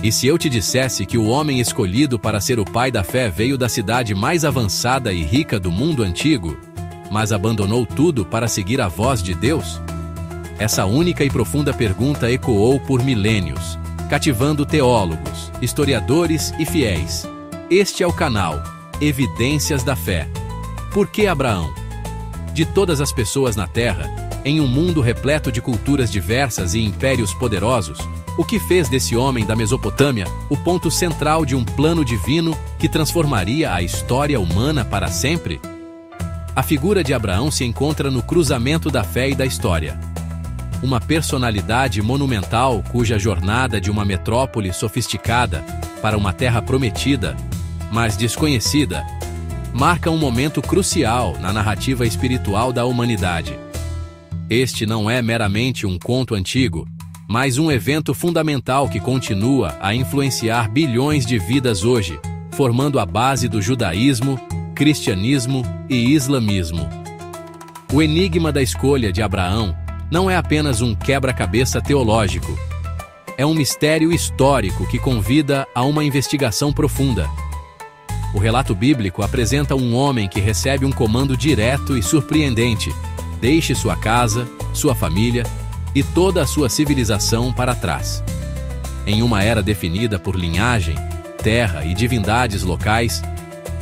E se eu te dissesse que o homem escolhido para ser o pai da fé veio da cidade mais avançada e rica do mundo antigo, mas abandonou tudo para seguir a voz de Deus? Essa única e profunda pergunta ecoou por milênios, cativando teólogos, historiadores e fiéis. Este é o canal Evidências da Fé. Por que Abraão? De todas as pessoas na Terra, em um mundo repleto de culturas diversas e impérios poderosos, o que fez desse homem da Mesopotâmia o ponto central de um plano divino que transformaria a história humana para sempre? A figura de Abraão se encontra no cruzamento da fé e da história. Uma personalidade monumental cuja jornada de uma metrópole sofisticada para uma terra prometida, mas desconhecida, marca um momento crucial na narrativa espiritual da humanidade. Este não é meramente um conto antigo, mas um evento fundamental que continua a influenciar bilhões de vidas hoje, formando a base do judaísmo, cristianismo e islamismo. O enigma da escolha de Abraão não é apenas um quebra-cabeça teológico. É um mistério histórico que convida a uma investigação profunda. O relato bíblico apresenta um homem que recebe um comando direto e surpreendente: deixe sua casa, sua família e toda a sua civilização para trás. Em uma era definida por linhagem, terra e divindades locais,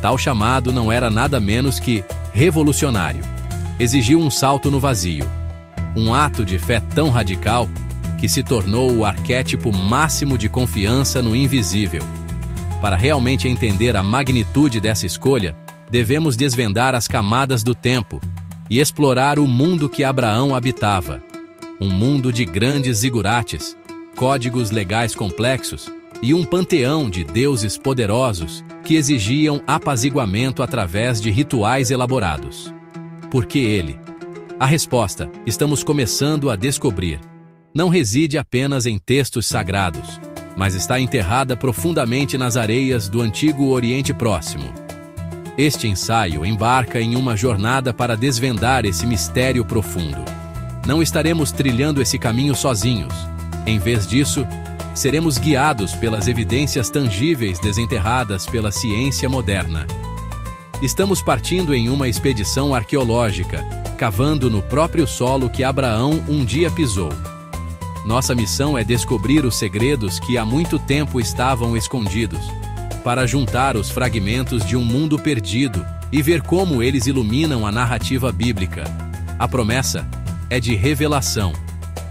tal chamado não era nada menos que revolucionário. Exigiu um salto no vazio, um ato de fé tão radical que se tornou o arquétipo máximo de confiança no invisível. Para realmente entender a magnitude dessa escolha, devemos desvendar as camadas do tempo e explorar o mundo que Abraão habitava. Um mundo de grandes zigurates, códigos legais complexos e um panteão de deuses poderosos que exigiam apaziguamento através de rituais elaborados. Por que ele? A resposta, estamos começando a descobrir, não reside apenas em textos sagrados, mas está enterrada profundamente nas areias do antigo Oriente Próximo. Este ensaio embarca em uma jornada para desvendar esse mistério profundo. Não estaremos trilhando esse caminho sozinhos. Em vez disso, seremos guiados pelas evidências tangíveis desenterradas pela ciência moderna. Estamos partindo em uma expedição arqueológica, cavando no próprio solo que Abraão um dia pisou. Nossa missão é descobrir os segredos que há muito tempo estavam escondidos, para juntar os fragmentos de um mundo perdido e ver como eles iluminam a narrativa bíblica. A promessa é de revelação,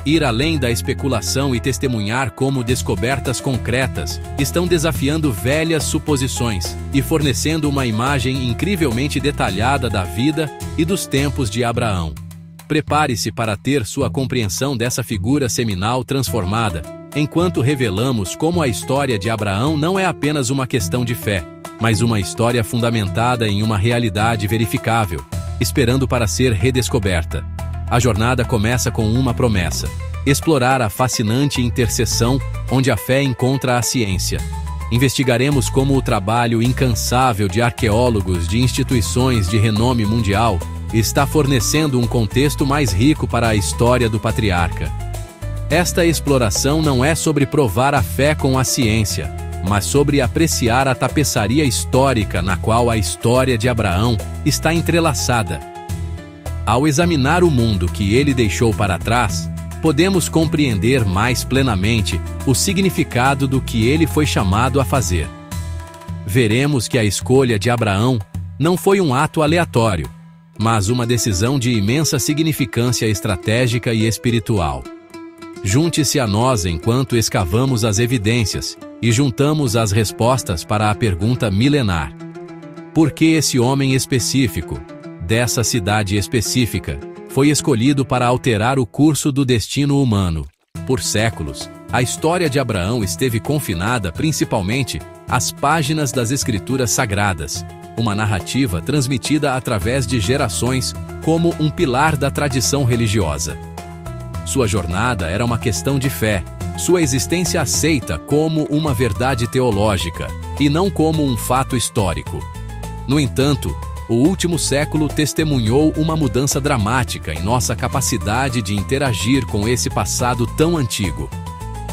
ir além da especulação e testemunhar como descobertas concretas estão desafiando velhas suposições e fornecendo uma imagem incrivelmente detalhada da vida e dos tempos de Abraão. Prepare-se para ter sua compreensão dessa figura seminal transformada, enquanto revelamos como a história de Abraão não é apenas uma questão de fé, mas uma história fundamentada em uma realidade verificável, esperando para ser redescoberta. A jornada começa com uma promessa: explorar a fascinante interseção onde a fé encontra a ciência. Investigaremos como o trabalho incansável de arqueólogos de instituições de renome mundial está fornecendo um contexto mais rico para a história do patriarca. Esta exploração não é sobre provar a fé com a ciência, mas sobre apreciar a tapeçaria histórica na qual a história de Abraão está entrelaçada. Ao examinar o mundo que ele deixou para trás, podemos compreender mais plenamente o significado do que ele foi chamado a fazer. Veremos que a escolha de Abraão não foi um ato aleatório, mas uma decisão de imensa significância estratégica e espiritual. Junte-se a nós enquanto escavamos as evidências e juntamos as respostas para a pergunta milenar: por que esse homem específico, dessa cidade específica, foi escolhido para alterar o curso do destino humano? Por séculos, a história de Abraão esteve confinada principalmente às páginas das Escrituras Sagradas, uma narrativa transmitida através de gerações como um pilar da tradição religiosa. Sua jornada era uma questão de fé, sua existência aceita como uma verdade teológica e não como um fato histórico. No entanto, o último século testemunhou uma mudança dramática em nossa capacidade de interagir com esse passado tão antigo.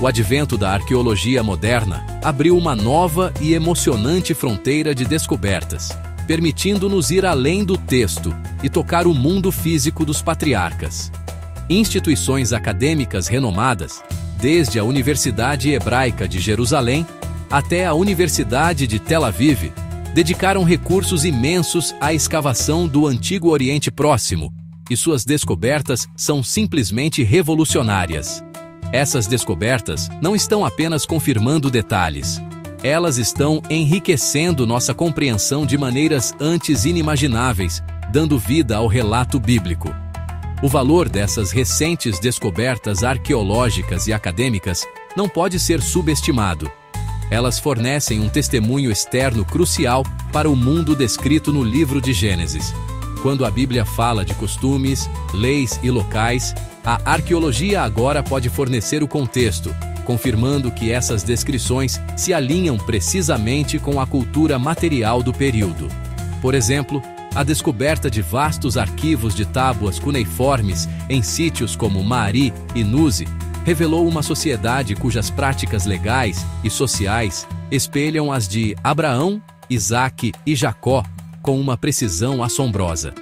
O advento da arqueologia moderna abriu uma nova e emocionante fronteira de descobertas, permitindo-nos ir além do texto e tocar o mundo físico dos patriarcas. Instituições acadêmicas renomadas, desde a Universidade Hebraica de Jerusalém até a Universidade de Tel Aviv, dedicaram recursos imensos à escavação do Antigo Oriente Próximo, e suas descobertas são simplesmente revolucionárias. Essas descobertas não estão apenas confirmando detalhes, elas estão enriquecendo nossa compreensão de maneiras antes inimagináveis, dando vida ao relato bíblico. O valor dessas recentes descobertas arqueológicas e acadêmicas não pode ser subestimado. Elas fornecem um testemunho externo crucial para o mundo descrito no livro de Gênesis. Quando a Bíblia fala de costumes, leis e locais, a arqueologia agora pode fornecer o contexto, confirmando que essas descrições se alinham precisamente com a cultura material do período. Por exemplo, a descoberta de vastos arquivos de tábuas cuneiformes em sítios como Maari e Nuzi revelou uma sociedade cujas práticas legais e sociais espelham as de Abraão, Isaque e Jacó com uma precisão assombrosa.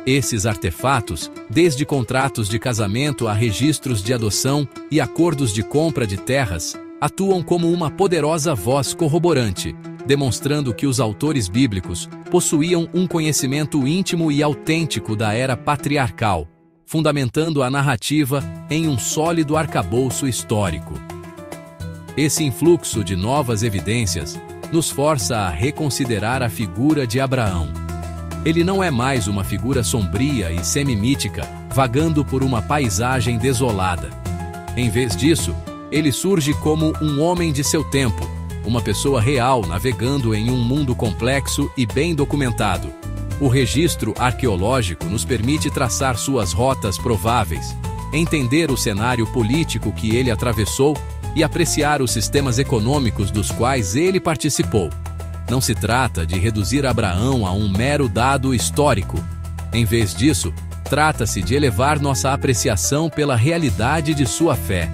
Esses artefatos, desde contratos de casamento a registros de adoção e acordos de compra de terras, atuam como uma poderosa voz corroborante, demonstrando que os autores bíblicos possuíam um conhecimento íntimo e autêntico da era patriarcal, fundamentando a narrativa em um sólido arcabouço histórico. Esse influxo de novas evidências nos força a reconsiderar a figura de Abraão. Ele não é mais uma figura sombria e semimítica, vagando por uma paisagem desolada. Em vez disso, ele surge como um homem de seu tempo, uma pessoa real navegando em um mundo complexo e bem documentado. O registro arqueológico nos permite traçar suas rotas prováveis, entender o cenário político que ele atravessou e apreciar os sistemas econômicos dos quais ele participou. Não se trata de reduzir Abraão a um mero dado histórico. Em vez disso, trata-se de elevar nossa apreciação pela realidade de sua fé.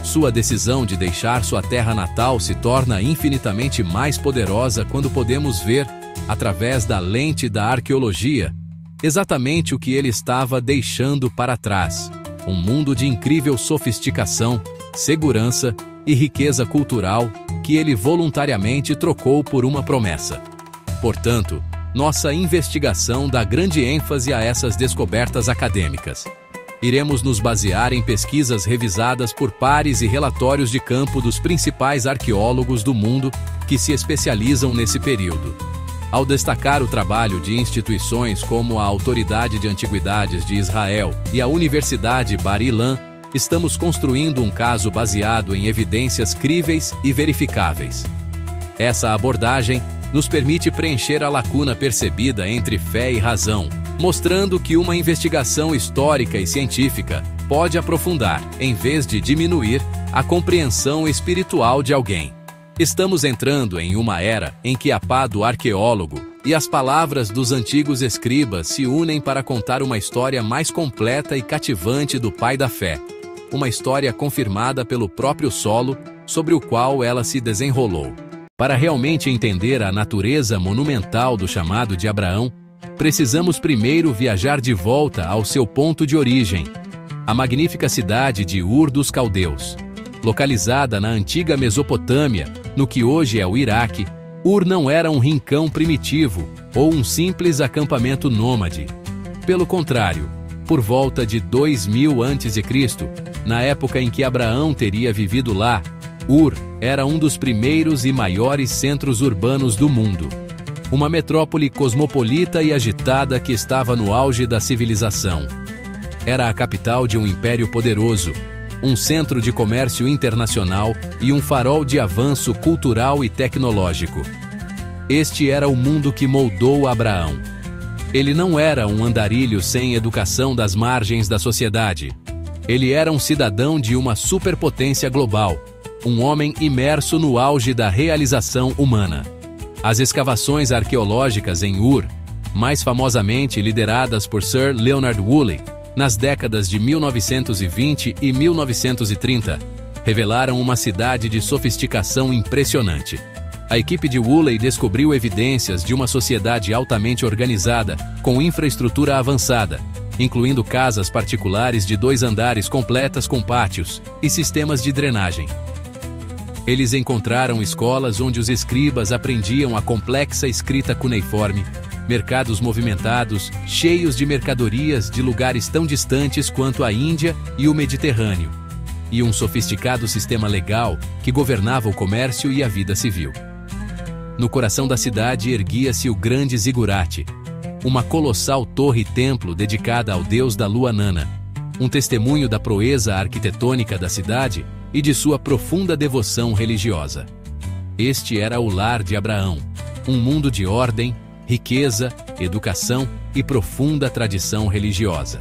Sua decisão de deixar sua terra natal se torna infinitamente mais poderosa quando podemos ver, através da lente da arqueologia, exatamente o que ele estava deixando para trás: um mundo de incrível sofisticação, segurança e riqueza cultural que ele voluntariamente trocou por uma promessa. Portanto, nossa investigação dá grande ênfase a essas descobertas acadêmicas. Iremos nos basear em pesquisas revisadas por pares e relatórios de campo dos principais arqueólogos do mundo que se especializam nesse período. Ao destacar o trabalho de instituições como a Autoridade de Antiguidades de Israel e a Universidade Bar Ilan, estamos construindo um caso baseado em evidências críveis e verificáveis. Essa abordagem nos permite preencher a lacuna percebida entre fé e razão, mostrando que uma investigação histórica e científica pode aprofundar, em vez de diminuir, a compreensão espiritual de alguém. Estamos entrando em uma era em que a pá do arqueólogo e as palavras dos antigos escribas se unem para contar uma história mais completa e cativante do pai da fé. Uma história confirmada pelo próprio solo sobre o qual ela se desenrolou. Para realmente entender a natureza monumental do chamado de Abraão, precisamos primeiro viajar de volta ao seu ponto de origem, a magnífica cidade de Ur dos Caldeus. Localizada na antiga Mesopotâmia, no que hoje é o Iraque, Ur não era um rincão primitivo ou um simples acampamento nômade. Pelo contrário, por volta de 2000 a.C., na época em que Abraão teria vivido lá, Ur era um dos primeiros e maiores centros urbanos do mundo. Uma metrópole cosmopolita e agitada que estava no auge da civilização. Era a capital de um império poderoso, um centro de comércio internacional e um farol de avanço cultural e tecnológico. Este era o mundo que moldou Abraão. Ele não era um andarilho sem educação das margens da sociedade. Ele era um cidadão de uma superpotência global, um homem imerso no auge da realização humana. As escavações arqueológicas em Ur, mais famosamente lideradas por Sir Leonard Woolley, nas décadas de 1920 e 1930, revelaram uma cidade de sofisticação impressionante. A equipe de Woolley descobriu evidências de uma sociedade altamente organizada, com infraestrutura avançada, incluindo casas particulares de 2 andares completas com pátios e sistemas de drenagem. Eles encontraram escolas onde os escribas aprendiam a complexa escrita cuneiforme, mercados movimentados, cheios de mercadorias de lugares tão distantes quanto a Índia e o Mediterrâneo, e um sofisticado sistema legal que governava o comércio e a vida civil. No coração da cidade erguia-se o grande zigurate, uma colossal torre-templo dedicada ao deus da lua Nana, um testemunho da proeza arquitetônica da cidade e de sua profunda devoção religiosa. Este era o lar de Abraão, um mundo de ordem, riqueza, educação e profunda tradição religiosa.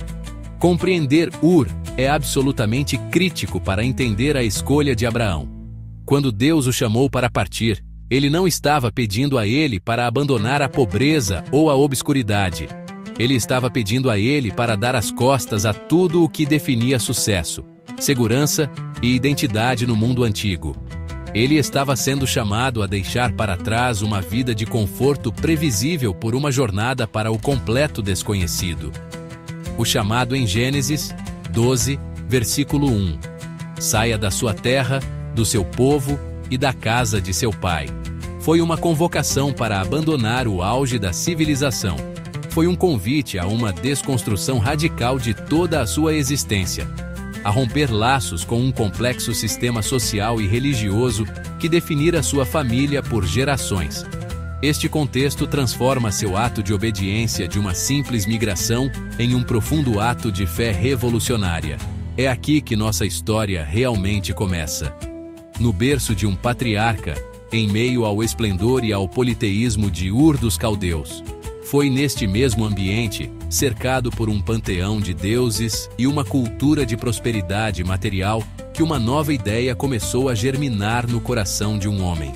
Compreender Ur é absolutamente crítico para entender a escolha de Abraão. Quando Deus o chamou para partir, ele não estava pedindo a ele para abandonar a pobreza ou a obscuridade. Ele estava pedindo a ele para dar as costas a tudo o que definia sucesso, segurança e identidade no mundo antigo. Ele estava sendo chamado a deixar para trás uma vida de conforto previsível por uma jornada para o completo desconhecido. O chamado em Gênesis 12, versículo 1. Saia da sua terra, do seu povo e da casa de seu pai. Foi uma convocação para abandonar o auge da civilização. Foi um convite a uma desconstrução radical de toda a sua existência, a romper laços com um complexo sistema social e religioso que definira sua família por gerações. Este contexto transforma seu ato de obediência de uma simples migração em um profundo ato de fé revolucionária. É aqui que nossa história realmente começa. No berço de um patriarca, em meio ao esplendor e ao politeísmo de Ur dos Caldeus. Foi neste mesmo ambiente, cercado por um panteão de deuses e uma cultura de prosperidade material, que uma nova ideia começou a germinar no coração de um homem.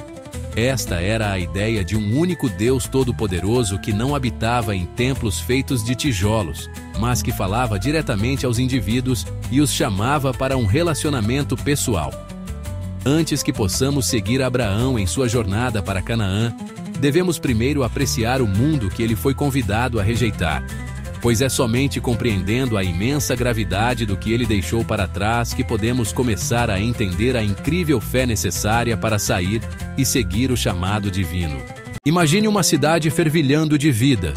Esta era a ideia de um único Deus todo-poderoso que não habitava em templos feitos de tijolos, mas que falava diretamente aos indivíduos e os chamava para um relacionamento pessoal. Antes que possamos seguir Abraão em sua jornada para Canaã, devemos primeiro apreciar o mundo que ele foi convidado a rejeitar, pois é somente compreendendo a imensa gravidade do que ele deixou para trás que podemos começar a entender a incrível fé necessária para sair e seguir o chamado divino. Imagine uma cidade fervilhando de vida,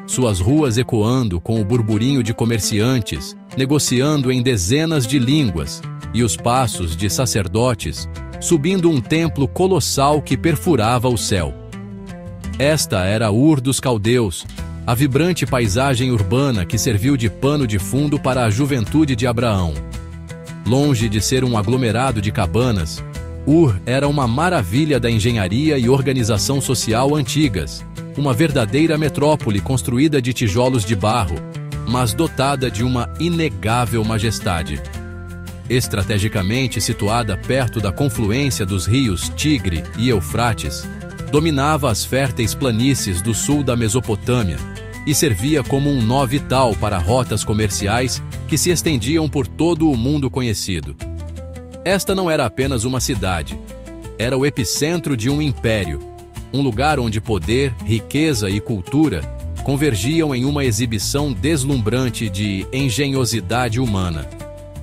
suas ruas ecoando com o burburinho de comerciantes, negociando em dezenas de línguas, e os passos de sacerdotes, subindo um templo colossal que perfurava o céu. Esta era Ur dos Caldeus, a vibrante paisagem urbana que serviu de pano de fundo para a juventude de Abraão. Longe de ser um aglomerado de cabanas, Ur era uma maravilha da engenharia e organização social antigas, uma verdadeira metrópole construída de tijolos de barro, mas dotada de uma inegável majestade. Estrategicamente situada perto da confluência dos rios Tigre e Eufrates, dominava as férteis planícies do sul da Mesopotâmia e servia como um nó vital para rotas comerciais que se estendiam por todo o mundo conhecido. Esta não era apenas uma cidade, era o epicentro de um império, um lugar onde poder, riqueza e cultura convergiam em uma exibição deslumbrante de engenhosidade humana.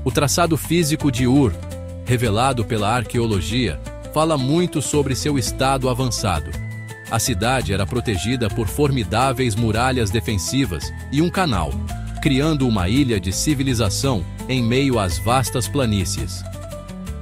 O traçado físico de Ur, revelado pela arqueologia, fala muito sobre seu estado avançado. A cidade era protegida por formidáveis muralhas defensivas e um canal, criando uma ilha de civilização em meio às vastas planícies.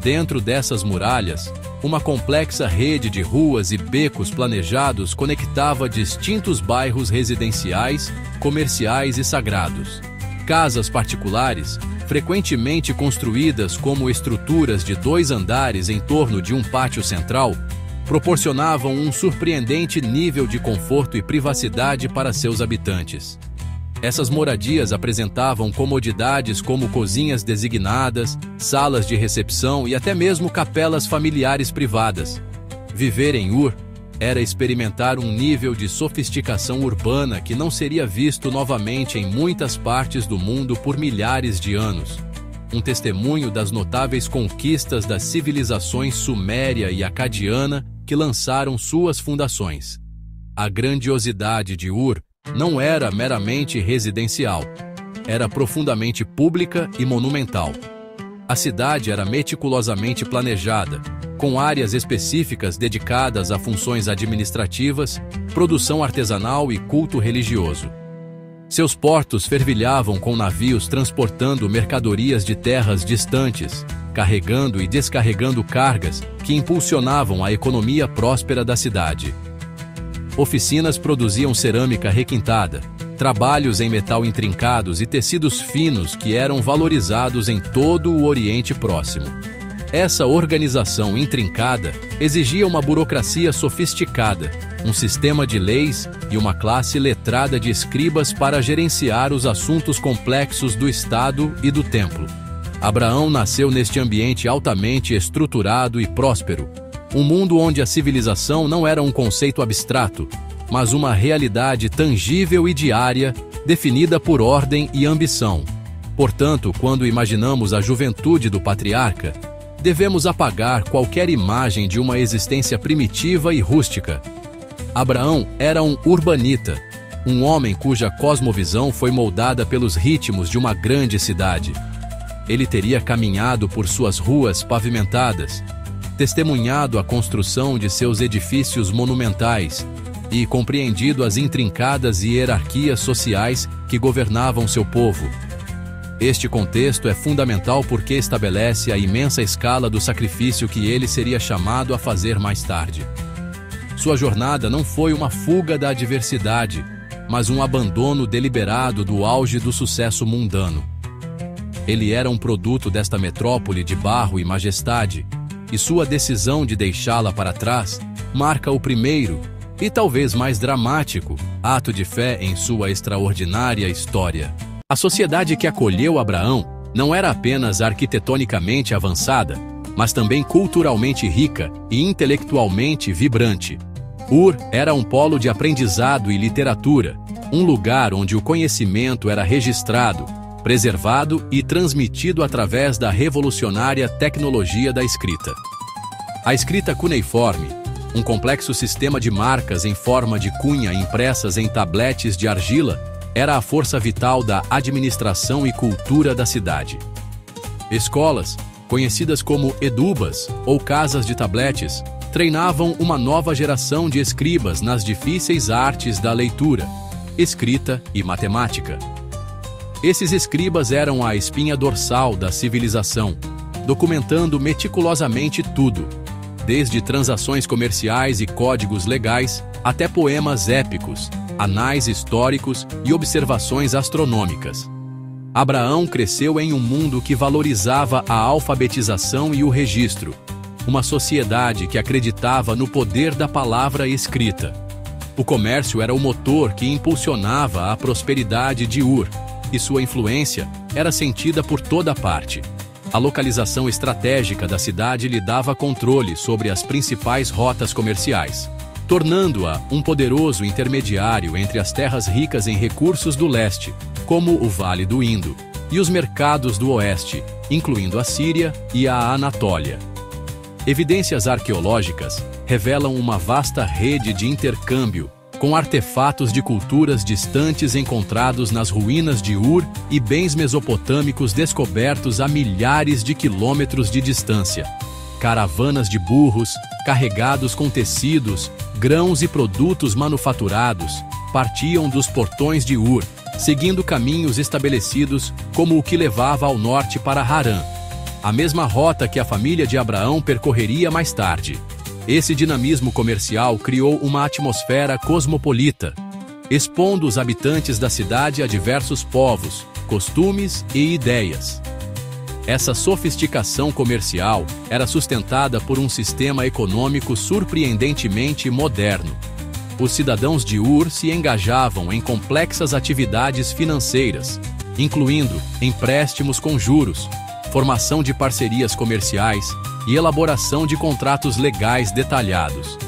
Dentro dessas muralhas, uma complexa rede de ruas e becos planejados conectava distintos bairros residenciais, comerciais e sagrados. Casas particulares, frequentemente construídas como estruturas de 2 andares em torno de um pátio central, proporcionavam um surpreendente nível de conforto e privacidade para seus habitantes. Essas moradias apresentavam comodidades como cozinhas designadas, salas de recepção e até mesmo capelas familiares privadas. Viver em Ur era experimentar um nível de sofisticação urbana que não seria visto novamente em muitas partes do mundo por milhares de anos. um testemunho das notáveis conquistas das civilizações suméria e acadiana que lançaram suas fundações. A grandiosidade de Ur não era meramente residencial, era profundamente pública e monumental. A cidade era meticulosamente planejada, com áreas específicas dedicadas a funções administrativas, produção artesanal e culto religioso. Seus portos fervilhavam com navios transportando mercadorias de terras distantes, carregando e descarregando cargas que impulsionavam a economia próspera da cidade. Oficinas produziam cerâmica requintada, trabalhos em metal intrincados e tecidos finos que eram valorizados em todo o Oriente Próximo. Essa organização intrincada exigia uma burocracia sofisticada, um sistema de leis e uma classe letrada de escribas para gerenciar os assuntos complexos do Estado e do Templo. Abraão nasceu neste ambiente altamente estruturado e próspero, um mundo onde a civilização não era um conceito abstrato, mas uma realidade tangível e diária, definida por ordem e ambição. Portanto, quando imaginamos a juventude do patriarca, devemos apagar qualquer imagem de uma existência primitiva e rústica. Abraão era um urbanita, um homem cuja cosmovisão foi moldada pelos ritmos de uma grande cidade. Ele teria caminhado por suas ruas pavimentadas, testemunhado a construção de seus edifícios monumentais e compreendido as intrincadas hierarquias sociais que governavam seu povo. Este contexto é fundamental porque estabelece a imensa escala do sacrifício que ele seria chamado a fazer mais tarde. Sua jornada não foi uma fuga da adversidade, mas um abandono deliberado do auge do sucesso mundano. Ele era um produto desta metrópole de barro e majestade, e sua decisão de deixá-la para trás marca o primeiro, e talvez mais dramático, ato de fé em sua extraordinária história. A sociedade que acolheu Abraão não era apenas arquitetonicamente avançada, mas também culturalmente rica e intelectualmente vibrante. Ur era um polo de aprendizado e literatura, um lugar onde o conhecimento era registrado, preservado e transmitido através da revolucionária tecnologia da escrita. A escrita cuneiforme, um complexo sistema de marcas em forma de cunha impressas em tabletes de argila, era a força vital da administração e cultura da cidade. Escolas, conhecidas como edubas ou casas de tabletes, treinavam uma nova geração de escribas nas difíceis artes da leitura, escrita e matemática. Esses escribas eram a espinha dorsal da civilização, documentando meticulosamente tudo, desde transações comerciais e códigos legais até poemas épicos, anais históricos e observações astronômicas. Abraão cresceu em um mundo que valorizava a alfabetização e o registro, uma sociedade que acreditava no poder da palavra escrita. O comércio era o motor que impulsionava a prosperidade de Ur, e sua influência era sentida por toda parte. A localização estratégica da cidade lhe dava controle sobre as principais rotas comerciais, tornando-a um poderoso intermediário entre as terras ricas em recursos do leste, como o Vale do Indo, e os mercados do oeste, incluindo a Síria e a Anatólia. Evidências arqueológicas revelam uma vasta rede de intercâmbio, com artefatos de culturas distantes encontrados nas ruínas de Ur e bens mesopotâmicos descobertos a milhares de quilômetros de distância. Caravanas de burros, carregados com tecidos, grãos e produtos manufaturados, partiam dos portões de Ur, seguindo caminhos estabelecidos como o que levava ao norte para Harã, a mesma rota que a família de Abraão percorreria mais tarde. Esse dinamismo comercial criou uma atmosfera cosmopolita, expondo os habitantes da cidade a diversos povos, costumes e ideias. Essa sofisticação comercial era sustentada por um sistema econômico surpreendentemente moderno. Os cidadãos de Ur se engajavam em complexas atividades financeiras, incluindo empréstimos com juros, formação de parcerias comerciais e elaboração de contratos legais detalhados.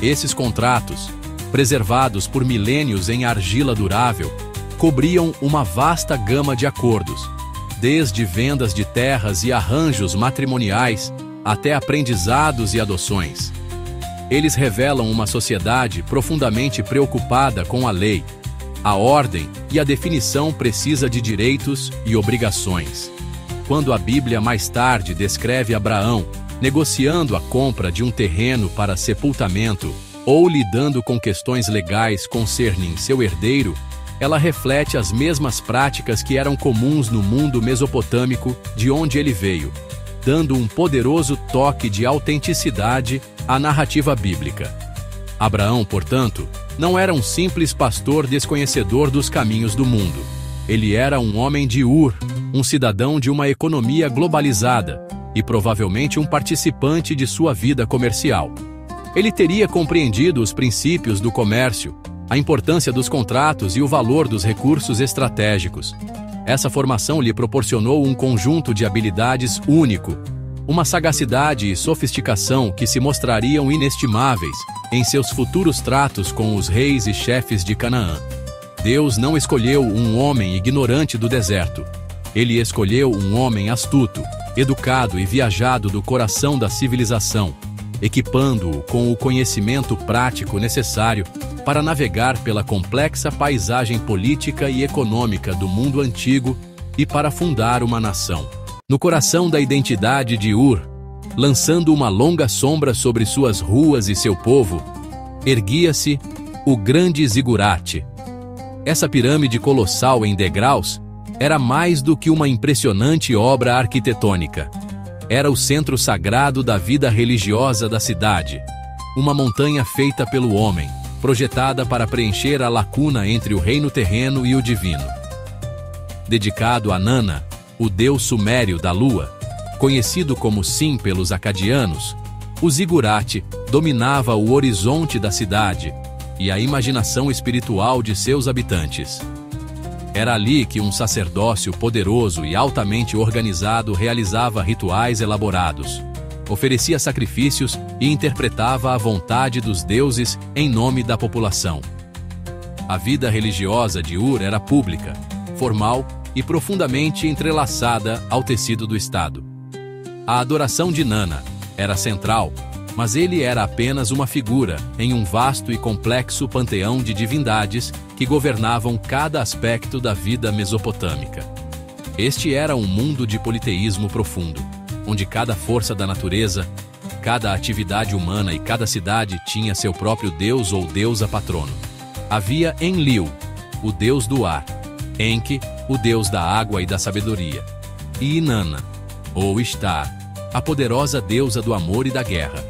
Esses contratos, preservados por milênios em argila durável, cobriam uma vasta gama de acordos, desde vendas de terras e arranjos matrimoniais até aprendizados e adoções. Eles revelam uma sociedade profundamente preocupada com a lei, a ordem e a definição precisa de direitos e obrigações. Quando a Bíblia mais tarde descreve Abraão negociando a compra de um terreno para sepultamento ou lidando com questões legais concernem seu herdeiro, ela reflete as mesmas práticas que eram comuns no mundo mesopotâmico de onde ele veio, dando um poderoso toque de autenticidade à narrativa bíblica. Abraão, portanto, não era um simples pastor desconhecedor dos caminhos do mundo. Ele era um homem de Ur, um cidadão de uma economia globalizada e provavelmente um participante de sua vida comercial. Ele teria compreendido os princípios do comércio, a importância dos contratos e o valor dos recursos estratégicos. Essa formação lhe proporcionou um conjunto de habilidades único, uma sagacidade e sofisticação que se mostrariam inestimáveis em seus futuros tratos com os reis e chefes de Canaã. Deus não escolheu um homem ignorante do deserto. Ele escolheu um homem astuto, educado e viajado do coração da civilização, equipando-o com o conhecimento prático necessário para navegar pela complexa paisagem política e econômica do mundo antigo e para fundar uma nação. No coração da identidade de Ur, lançando uma longa sombra sobre suas ruas e seu povo, erguia-se o grande zigurate. Essa pirâmide colossal em degraus era mais do que uma impressionante obra arquitetônica. Era o centro sagrado da vida religiosa da cidade, uma montanha feita pelo homem, projetada para preencher a lacuna entre o reino terreno e o divino. Dedicado a Nana, o deus sumério da lua, conhecido como Sim pelos acadianos, o zigurate dominava o horizonte da cidade e a imaginação espiritual de seus habitantes. Era ali que um sacerdócio poderoso e altamente organizado realizava rituais elaborados, oferecia sacrifícios e interpretava a vontade dos deuses em nome da população. A vida religiosa de Ur era pública, formal e profundamente entrelaçada ao tecido do Estado. A adoração de Nana era central, mas ele era apenas uma figura em um vasto e complexo panteão de divindades que governavam cada aspecto da vida mesopotâmica. Este era um mundo de politeísmo profundo, onde cada força da natureza, cada atividade humana e cada cidade tinha seu próprio deus ou deusa patrono. Havia Enlil, o deus do ar, Enki, o deus da água e da sabedoria, e Inanna, ou Ishtar, a poderosa deusa do amor e da guerra.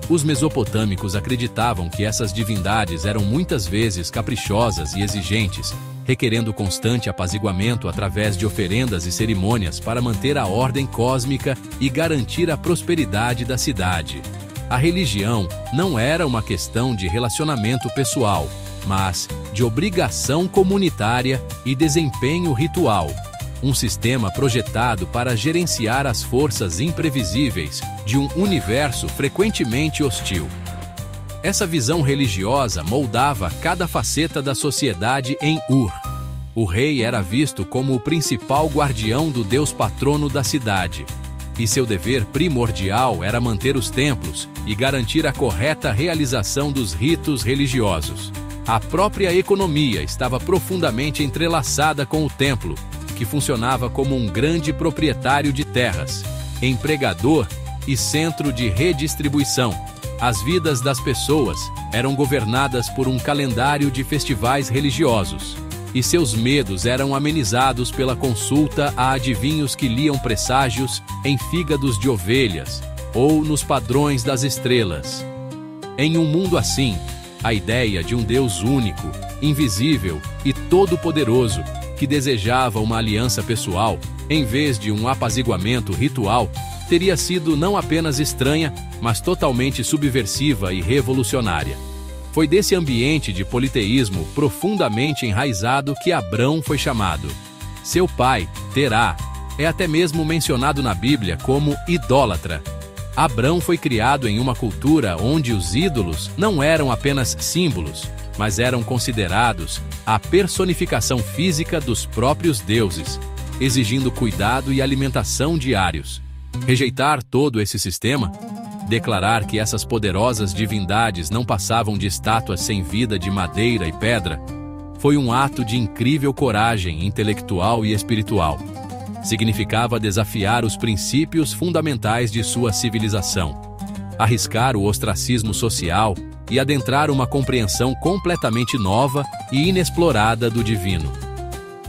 Os mesopotâmicos acreditavam que essas divindades eram muitas vezes caprichosas e exigentes, requerendo constante apaziguamento através de oferendas e cerimônias para manter a ordem cósmica e garantir a prosperidade da cidade. A religião não era uma questão de relacionamento pessoal, mas de obrigação comunitária e desempenho ritual. Um sistema projetado para gerenciar as forças imprevisíveis de um universo frequentemente hostil. Essa visão religiosa moldava cada faceta da sociedade em Ur. O rei era visto como o principal guardião do deus patrono da cidade, e seu dever primordial era manter os templos e garantir a correta realização dos ritos religiosos. A própria economia estava profundamente entrelaçada com o templo, que funcionava como um grande proprietário de terras, empregador e centro de redistribuição. As vidas das pessoas eram governadas por um calendário de festivais religiosos, e seus medos eram amenizados pela consulta a adivinhos que liam presságios em fígados de ovelhas ou nos padrões das estrelas. Em um mundo assim, a ideia de um Deus único, invisível e todo-poderoso, que desejava uma aliança pessoal, em vez de um apaziguamento ritual, teria sido não apenas estranha, mas totalmente subversiva e revolucionária. Foi desse ambiente de politeísmo profundamente enraizado que Abrão foi chamado. Seu pai, Terá, é até mesmo mencionado na Bíblia como idólatra. Abrão foi criado em uma cultura onde os ídolos não eram apenas símbolos, mas eram considerados a personificação física dos próprios deuses. exigindo cuidado e alimentação diários. Rejeitar todo esse sistema, declarar que essas poderosas divindades não passavam de estátuas sem vida de madeira e pedra, foi um ato de incrível coragem intelectual e espiritual. Significava desafiar os princípios fundamentais de sua civilização, arriscar o ostracismo social e adentrar uma compreensão completamente nova e inexplorada do divino.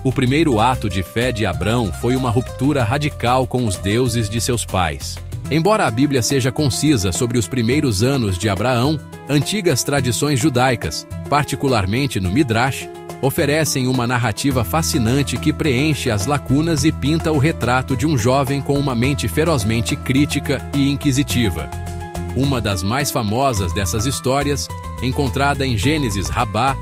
O primeiro ato de fé de Abrão foi uma ruptura radical com os deuses de seus pais. Embora a Bíblia seja concisa sobre os primeiros anos de Abraão, antigas tradições judaicas, particularmente no Midrash, oferecem uma narrativa fascinante que preenche as lacunas e pinta o retrato de um jovem com uma mente ferozmente crítica e inquisitiva. Uma das mais famosas dessas histórias, encontrada em Gênesis Rabá,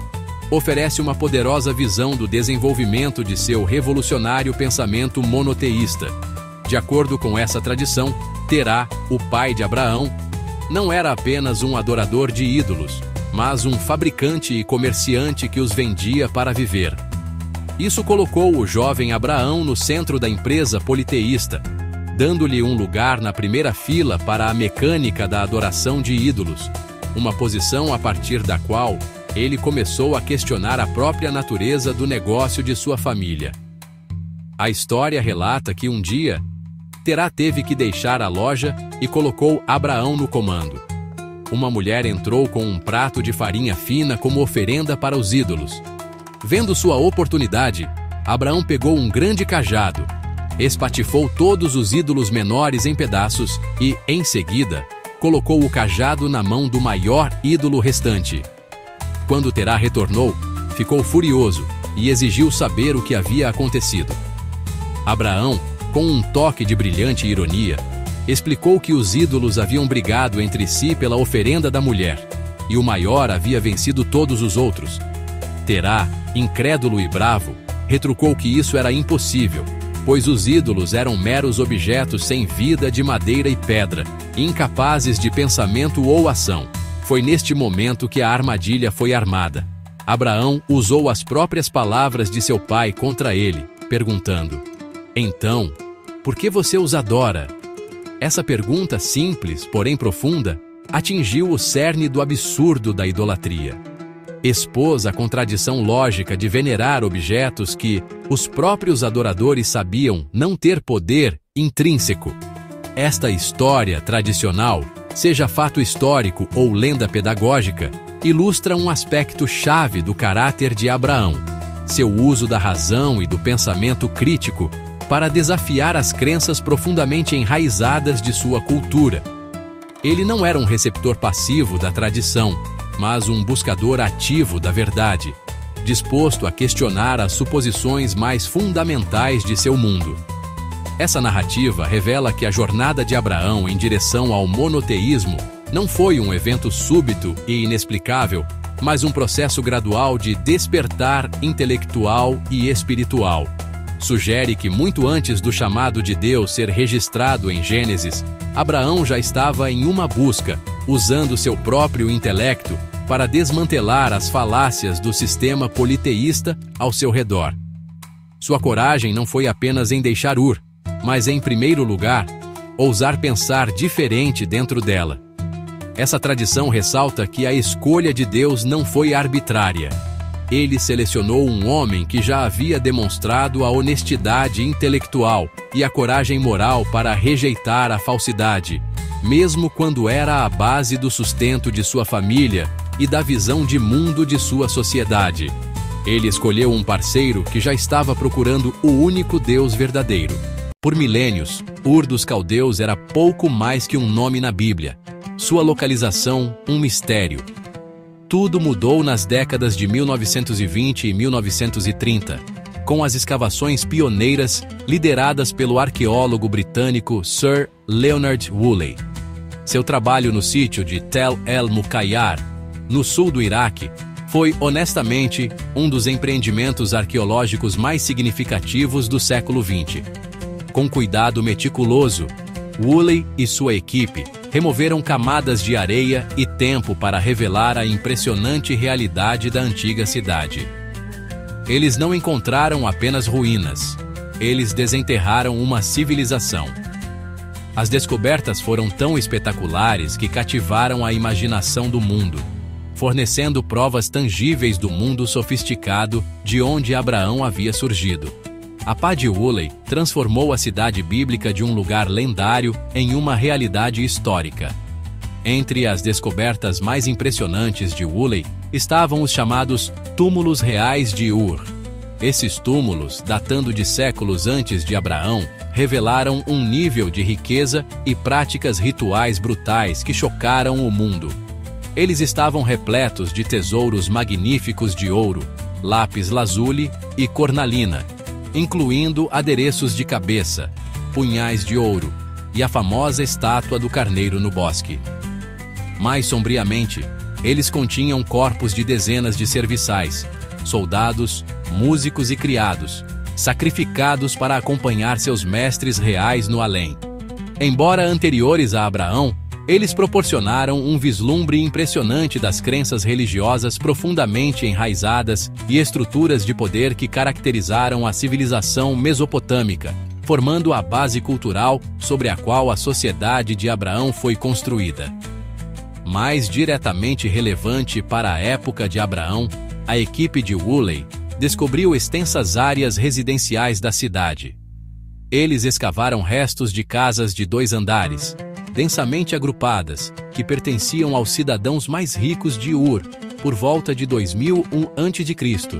oferece uma poderosa visão do desenvolvimento de seu revolucionário pensamento monoteísta. De acordo com essa tradição, Terá, o pai de Abraão, não era apenas um adorador de ídolos, mas um fabricante e comerciante que os vendia para viver. Isso colocou o jovem Abraão no centro da empresa politeísta, dando-lhe um lugar na primeira fila para a mecânica da adoração de ídolos, uma posição a partir da qual ele começou a questionar a própria natureza do negócio de sua família. A história relata que um dia, Terá teve que deixar a loja e colocou Abraão no comando. Uma mulher entrou com um prato de farinha fina como oferenda para os ídolos. Vendo sua oportunidade, Abraão pegou um grande cajado, espatifou todos os ídolos menores em pedaços e, em seguida, colocou o cajado na mão do maior ídolo restante. Quando Terá retornou, ficou furioso e exigiu saber o que havia acontecido. Abraão, com um toque de brilhante ironia, explicou que os ídolos haviam brigado entre si pela oferenda da mulher, e o maior havia vencido todos os outros. Terá, incrédulo e bravo, retrucou que isso era impossível, pois os ídolos eram meros objetos sem vida de madeira e pedra, incapazes de pensamento ou ação. Foi neste momento que a armadilha foi armada. Abraão usou as próprias palavras de seu pai contra ele, perguntando: "Então, por que você os adora?" Essa pergunta simples, porém profunda, atingiu o cerne do absurdo da idolatria. Expôs a contradição lógica de venerar objetos que os próprios adoradores sabiam não ter poder intrínseco. Esta história tradicional, seja fato histórico ou lenda pedagógica, ilustra um aspecto chave do caráter de Abraão: seu uso da razão e do pensamento crítico para desafiar as crenças profundamente enraizadas de sua cultura. Ele não era um receptor passivo da tradição, mas um buscador ativo da verdade, disposto a questionar as suposições mais fundamentais de seu mundo. Essa narrativa revela que a jornada de Abraão em direção ao monoteísmo não foi um evento súbito e inexplicável, mas um processo gradual de despertar intelectual e espiritual. Sugere que muito antes do chamado de Deus ser registrado em Gênesis, Abraão já estava em uma busca, usando seu próprio intelecto para desmantelar as falácias do sistema politeísta ao seu redor. Sua coragem não foi apenas em deixar Ur, mas, em primeiro lugar, ousar pensar diferente dentro dela. Essa tradição ressalta que a escolha de Deus não foi arbitrária. Ele selecionou um homem que já havia demonstrado a honestidade intelectual e a coragem moral para rejeitar a falsidade, mesmo quando era a base do sustento de sua família e da visão de mundo de sua sociedade. Ele escolheu um parceiro que já estava procurando o único Deus verdadeiro. Por milênios, Ur dos Caldeus era pouco mais que um nome na Bíblia. Sua localização, um mistério. Tudo mudou nas décadas de 1920 e 1930, com as escavações pioneiras lideradas pelo arqueólogo britânico Sir Leonard Woolley. Seu trabalho no sítio de Tel el-Muqayyar, no sul do Iraque, foi, honestamente, um dos empreendimentos arqueológicos mais significativos do século XX. Com cuidado meticuloso, Woolley e sua equipe removeram camadas de areia e tempo para revelar a impressionante realidade da antiga cidade. Eles não encontraram apenas ruínas. eles desenterraram uma civilização. As descobertas foram tão espetaculares que cativaram a imaginação do mundo, fornecendo provas tangíveis do mundo sofisticado de onde Abraão havia surgido. A pá de Woolley transformou a cidade bíblica de um lugar lendário em uma realidade histórica. Entre as descobertas mais impressionantes de Woolley estavam os chamados túmulos reais de Ur. Esses túmulos, datando de séculos antes de Abraão, revelaram um nível de riqueza e práticas rituais brutais que chocaram o mundo. Eles estavam repletos de tesouros magníficos de ouro, lápis-lazuli e cornalina, incluindo adereços de cabeça, punhais de ouro e a famosa estátua do carneiro no bosque. Mais sombriamente, eles continham corpos de dezenas de serviçais, soldados, músicos e criados, sacrificados para acompanhar seus mestres reais no além. Embora anteriores a Abraão, eles proporcionaram um vislumbre impressionante das crenças religiosas profundamente enraizadas e estruturas de poder que caracterizaram a civilização mesopotâmica, formando a base cultural sobre a qual a sociedade de Abraão foi construída. Mais diretamente relevante para a época de Abraão, a equipe de Woolley descobriu extensas áreas residenciais da cidade. Eles escavaram restos de casas de 2 andares, densamente agrupadas, que pertenciam aos cidadãos mais ricos de Ur, por volta de 2001 a.C.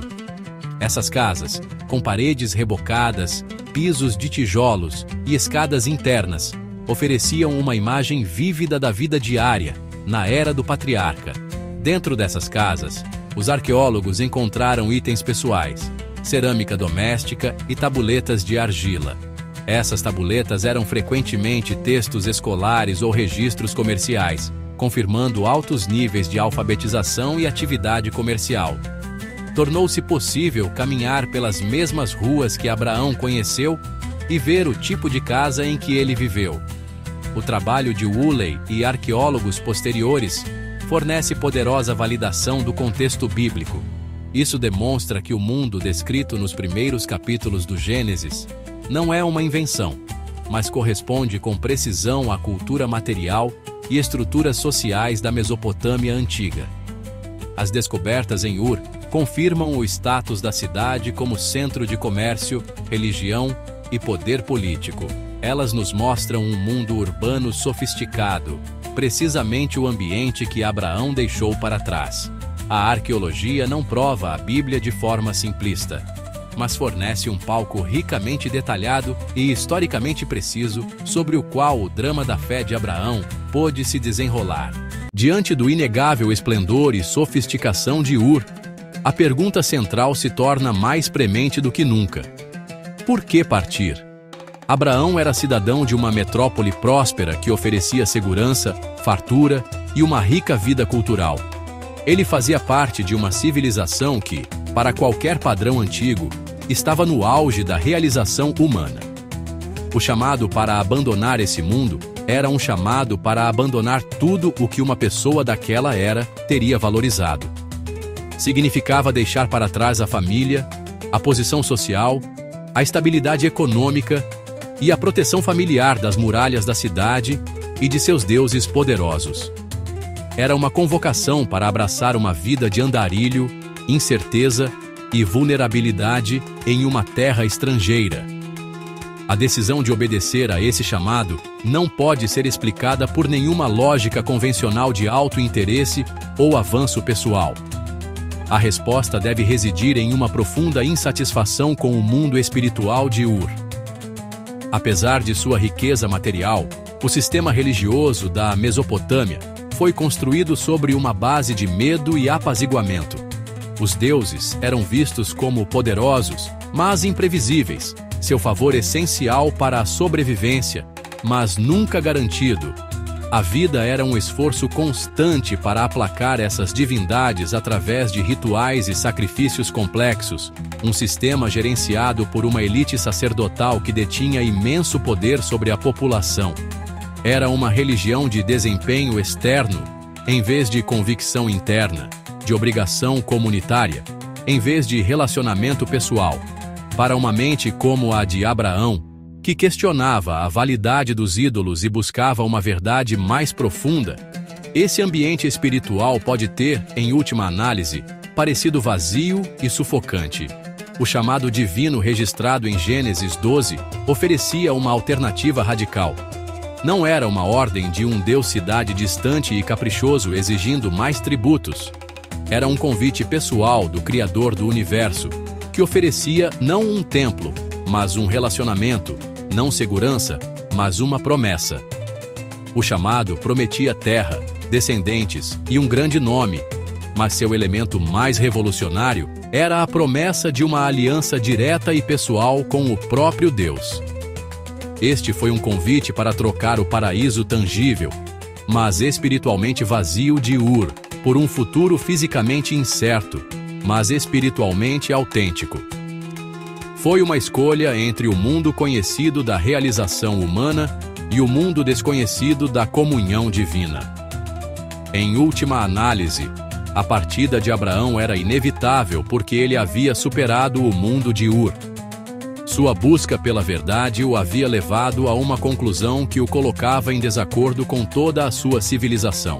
Essas casas, com paredes rebocadas, pisos de tijolos e escadas internas, ofereciam uma imagem vívida da vida diária, na era do patriarca. Dentro dessas casas, os arqueólogos encontraram itens pessoais, cerâmica doméstica e tabuletas de argila. Essas tabuletas eram frequentemente textos escolares ou registros comerciais, confirmando altos níveis de alfabetização e atividade comercial. Tornou-se possível caminhar pelas mesmas ruas que Abraão conheceu e ver o tipo de casa em que ele viveu. O trabalho de Woolley e arqueólogos posteriores fornece poderosa validação do contexto bíblico. Isso demonstra que o mundo descrito nos primeiros capítulos do Gênesis não é uma invenção, mas corresponde com precisão à cultura material e estruturas sociais da Mesopotâmia antiga. As descobertas em Ur confirmam o status da cidade como centro de comércio, religião e poder político. Elas nos mostram um mundo urbano sofisticado, precisamente o ambiente que Abraão deixou para trás. A arqueologia não prova a Bíblia de forma simplista, mas fornece um palco ricamente detalhado e historicamente preciso sobre o qual o drama da fé de Abraão pôde se desenrolar. Diante do inegável esplendor e sofisticação de Ur, a pergunta central se torna mais premente do que nunca. Por que partir? Abraão era cidadão de uma metrópole próspera que oferecia segurança, fartura e uma rica vida cultural. Ele fazia parte de uma civilização que, para qualquer padrão antigo, estava no auge da realização humana. O chamado para abandonar esse mundo era um chamado para abandonar tudo o que uma pessoa daquela era teria valorizado. Significava deixar para trás a família, a posição social, a estabilidade econômica e a proteção familiar das muralhas da cidade e de seus deuses poderosos. Era uma convocação para abraçar uma vida de andarilho, incerteza e vulnerabilidade em uma terra estrangeira. A decisão de obedecer a esse chamado não pode ser explicada por nenhuma lógica convencional de auto-interesse ou avanço pessoal. A resposta deve residir em uma profunda insatisfação com o mundo espiritual de Ur. Apesar de sua riqueza material, o sistema religioso da Mesopotâmia foi construído sobre uma base de medo e apaziguamento. Os deuses eram vistos como poderosos, mas imprevisíveis, seu favor essencial para a sobrevivência, mas nunca garantido. A vida era um esforço constante para aplacar essas divindades através de rituais e sacrifícios complexos, um sistema gerenciado por uma elite sacerdotal que detinha imenso poder sobre a população. Era uma religião de desempenho externo, em vez de convicção interna, de obrigação comunitária, em vez de relacionamento pessoal. Para uma mente como a de Abraão, que questionava a validade dos ídolos e buscava uma verdade mais profunda, esse ambiente espiritual pode ter, em última análise, parecido vazio e sufocante. O chamado divino registrado em Gênesis 12 oferecia uma alternativa radical. Não era uma ordem de um Deus-cidade distante e caprichoso exigindo mais tributos. Era um convite pessoal do Criador do Universo, que oferecia não um templo, mas um relacionamento, não segurança, mas uma promessa. O chamado prometia terra, descendentes e um grande nome, mas seu elemento mais revolucionário era a promessa de uma aliança direta e pessoal com o próprio Deus. Este foi um convite para trocar o paraíso tangível, mas espiritualmente vazio de Ur, por um futuro fisicamente incerto, mas espiritualmente autêntico. Foi uma escolha entre o mundo conhecido da realização humana e o mundo desconhecido da comunhão divina. Em última análise, a partida de Abraão era inevitável porque ele havia superado o mundo de Ur. Sua busca pela verdade o havia levado a uma conclusão que o colocava em desacordo com toda a sua civilização.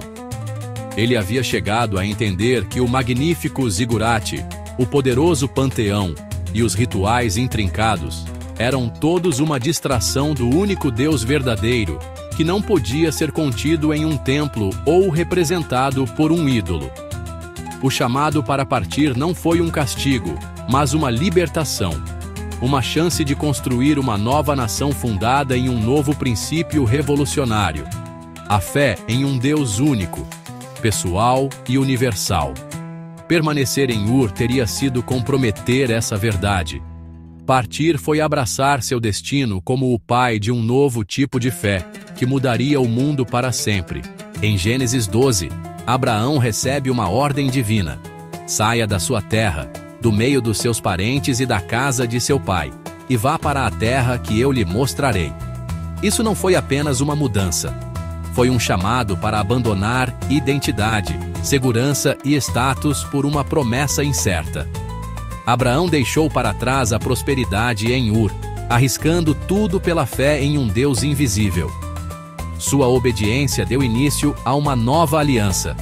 Ele havia chegado a entender que o magnífico zigurate, o poderoso panteão e os rituais intrincados eram todos uma distração do único Deus verdadeiro, que não podia ser contido em um templo ou representado por um ídolo. O chamado para partir não foi um castigo, mas uma libertação. Uma chance de construir uma nova nação fundada em um novo princípio revolucionário. A fé em um Deus único, pessoal e universal. Permanecer em Ur teria sido comprometer essa verdade. Partir foi abraçar seu destino como o pai de um novo tipo de fé, que mudaria o mundo para sempre. Em Gênesis 12, Abraão recebe uma ordem divina. Saia da sua terra, do meio dos seus parentes e da casa de seu pai, e vá para a terra que eu lhe mostrarei. Isso não foi apenas uma mudança. Foi um chamado para abandonar identidade, segurança e status por uma promessa incerta. Abraão deixou para trás a prosperidade em Ur, arriscando tudo pela fé em um Deus invisível. Sua obediência deu início a uma nova aliança,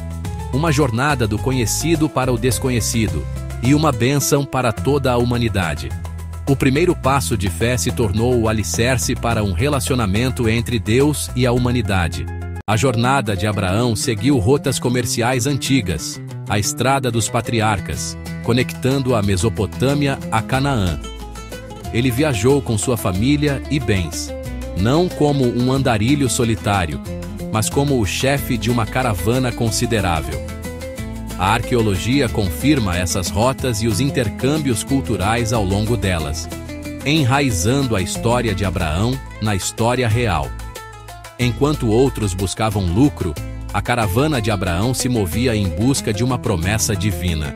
uma jornada do conhecido para o desconhecido, e uma bênção para toda a humanidade. O primeiro passo de fé se tornou o alicerce para um relacionamento entre Deus e a humanidade. A jornada de Abraão seguiu rotas comerciais antigas, a estrada dos patriarcas, conectando a Mesopotâmia a Canaã. Ele viajou com sua família e bens, não como um andarilho solitário, mas como o chefe de uma caravana considerável. A arqueologia confirma essas rotas e os intercâmbios culturais ao longo delas, enraizando a história de Abraão na história real. Enquanto outros buscavam lucro, a caravana de Abraão se movia em busca de uma promessa divina.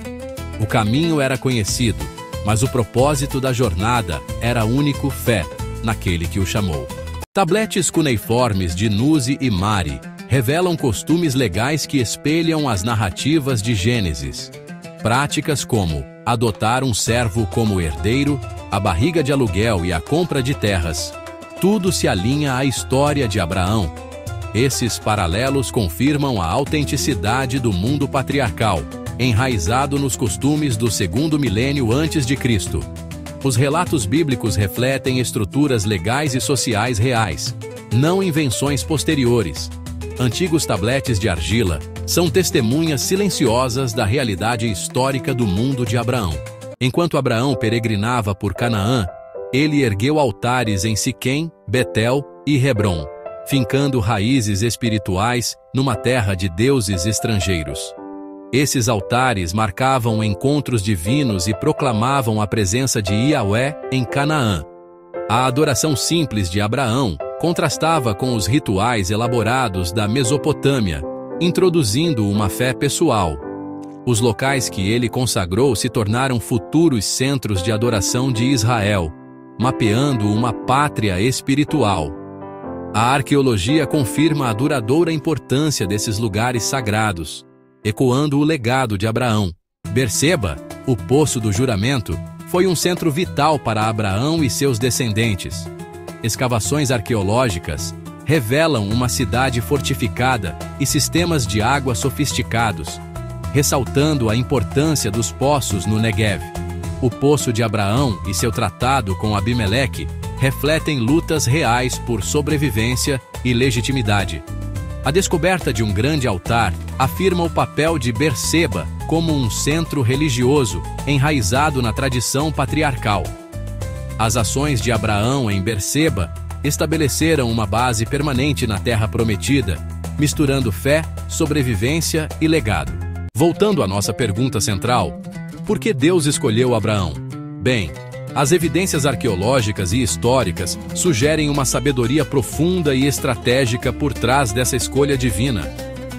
O caminho era conhecido, mas o propósito da jornada era único: fé naquele que o chamou. Tabletes cuneiformes de Nuzi e Mari revelam costumes legais que espelham as narrativas de Gênesis. Práticas como adotar um servo como herdeiro, a barriga de aluguel e a compra de terras. Tudo se alinha à história de Abraão. Esses paralelos confirmam a autenticidade do mundo patriarcal, enraizado nos costumes do segundo milênio antes de Cristo. Os relatos bíblicos refletem estruturas legais e sociais reais, não invenções posteriores. Antigos tabletes de argila são testemunhas silenciosas da realidade histórica do mundo de Abraão. Enquanto Abraão peregrinava por Canaã, ele ergueu altares em Siquém, Betel e Hebrom, fincando raízes espirituais numa terra de deuses estrangeiros. Esses altares marcavam encontros divinos e proclamavam a presença de Yahweh em Canaã. A adoração simples de Abraão contrastava com os rituais elaborados da Mesopotâmia, introduzindo uma fé pessoal. Os locais que ele consagrou se tornaram futuros centros de adoração de Israel, mapeando uma pátria espiritual. A arqueologia confirma a duradoura importância desses lugares sagrados, ecoando o legado de Abraão. Berseba, o poço do juramento, foi um centro vital para Abraão e seus descendentes. Escavações arqueológicas revelam uma cidade fortificada e sistemas de água sofisticados, ressaltando a importância dos poços no Negev. O poço de Abraão e seu tratado com Abimeleque refletem lutas reais por sobrevivência e legitimidade. A descoberta de um grande altar afirma o papel de Berseba como um centro religioso enraizado na tradição patriarcal. As ações de Abraão em Berseba estabeleceram uma base permanente na Terra Prometida, misturando fé, sobrevivência e legado. Voltando à nossa pergunta central, por que Deus escolheu Abraão? Bem, as evidências arqueológicas e históricas sugerem uma sabedoria profunda e estratégica por trás dessa escolha divina.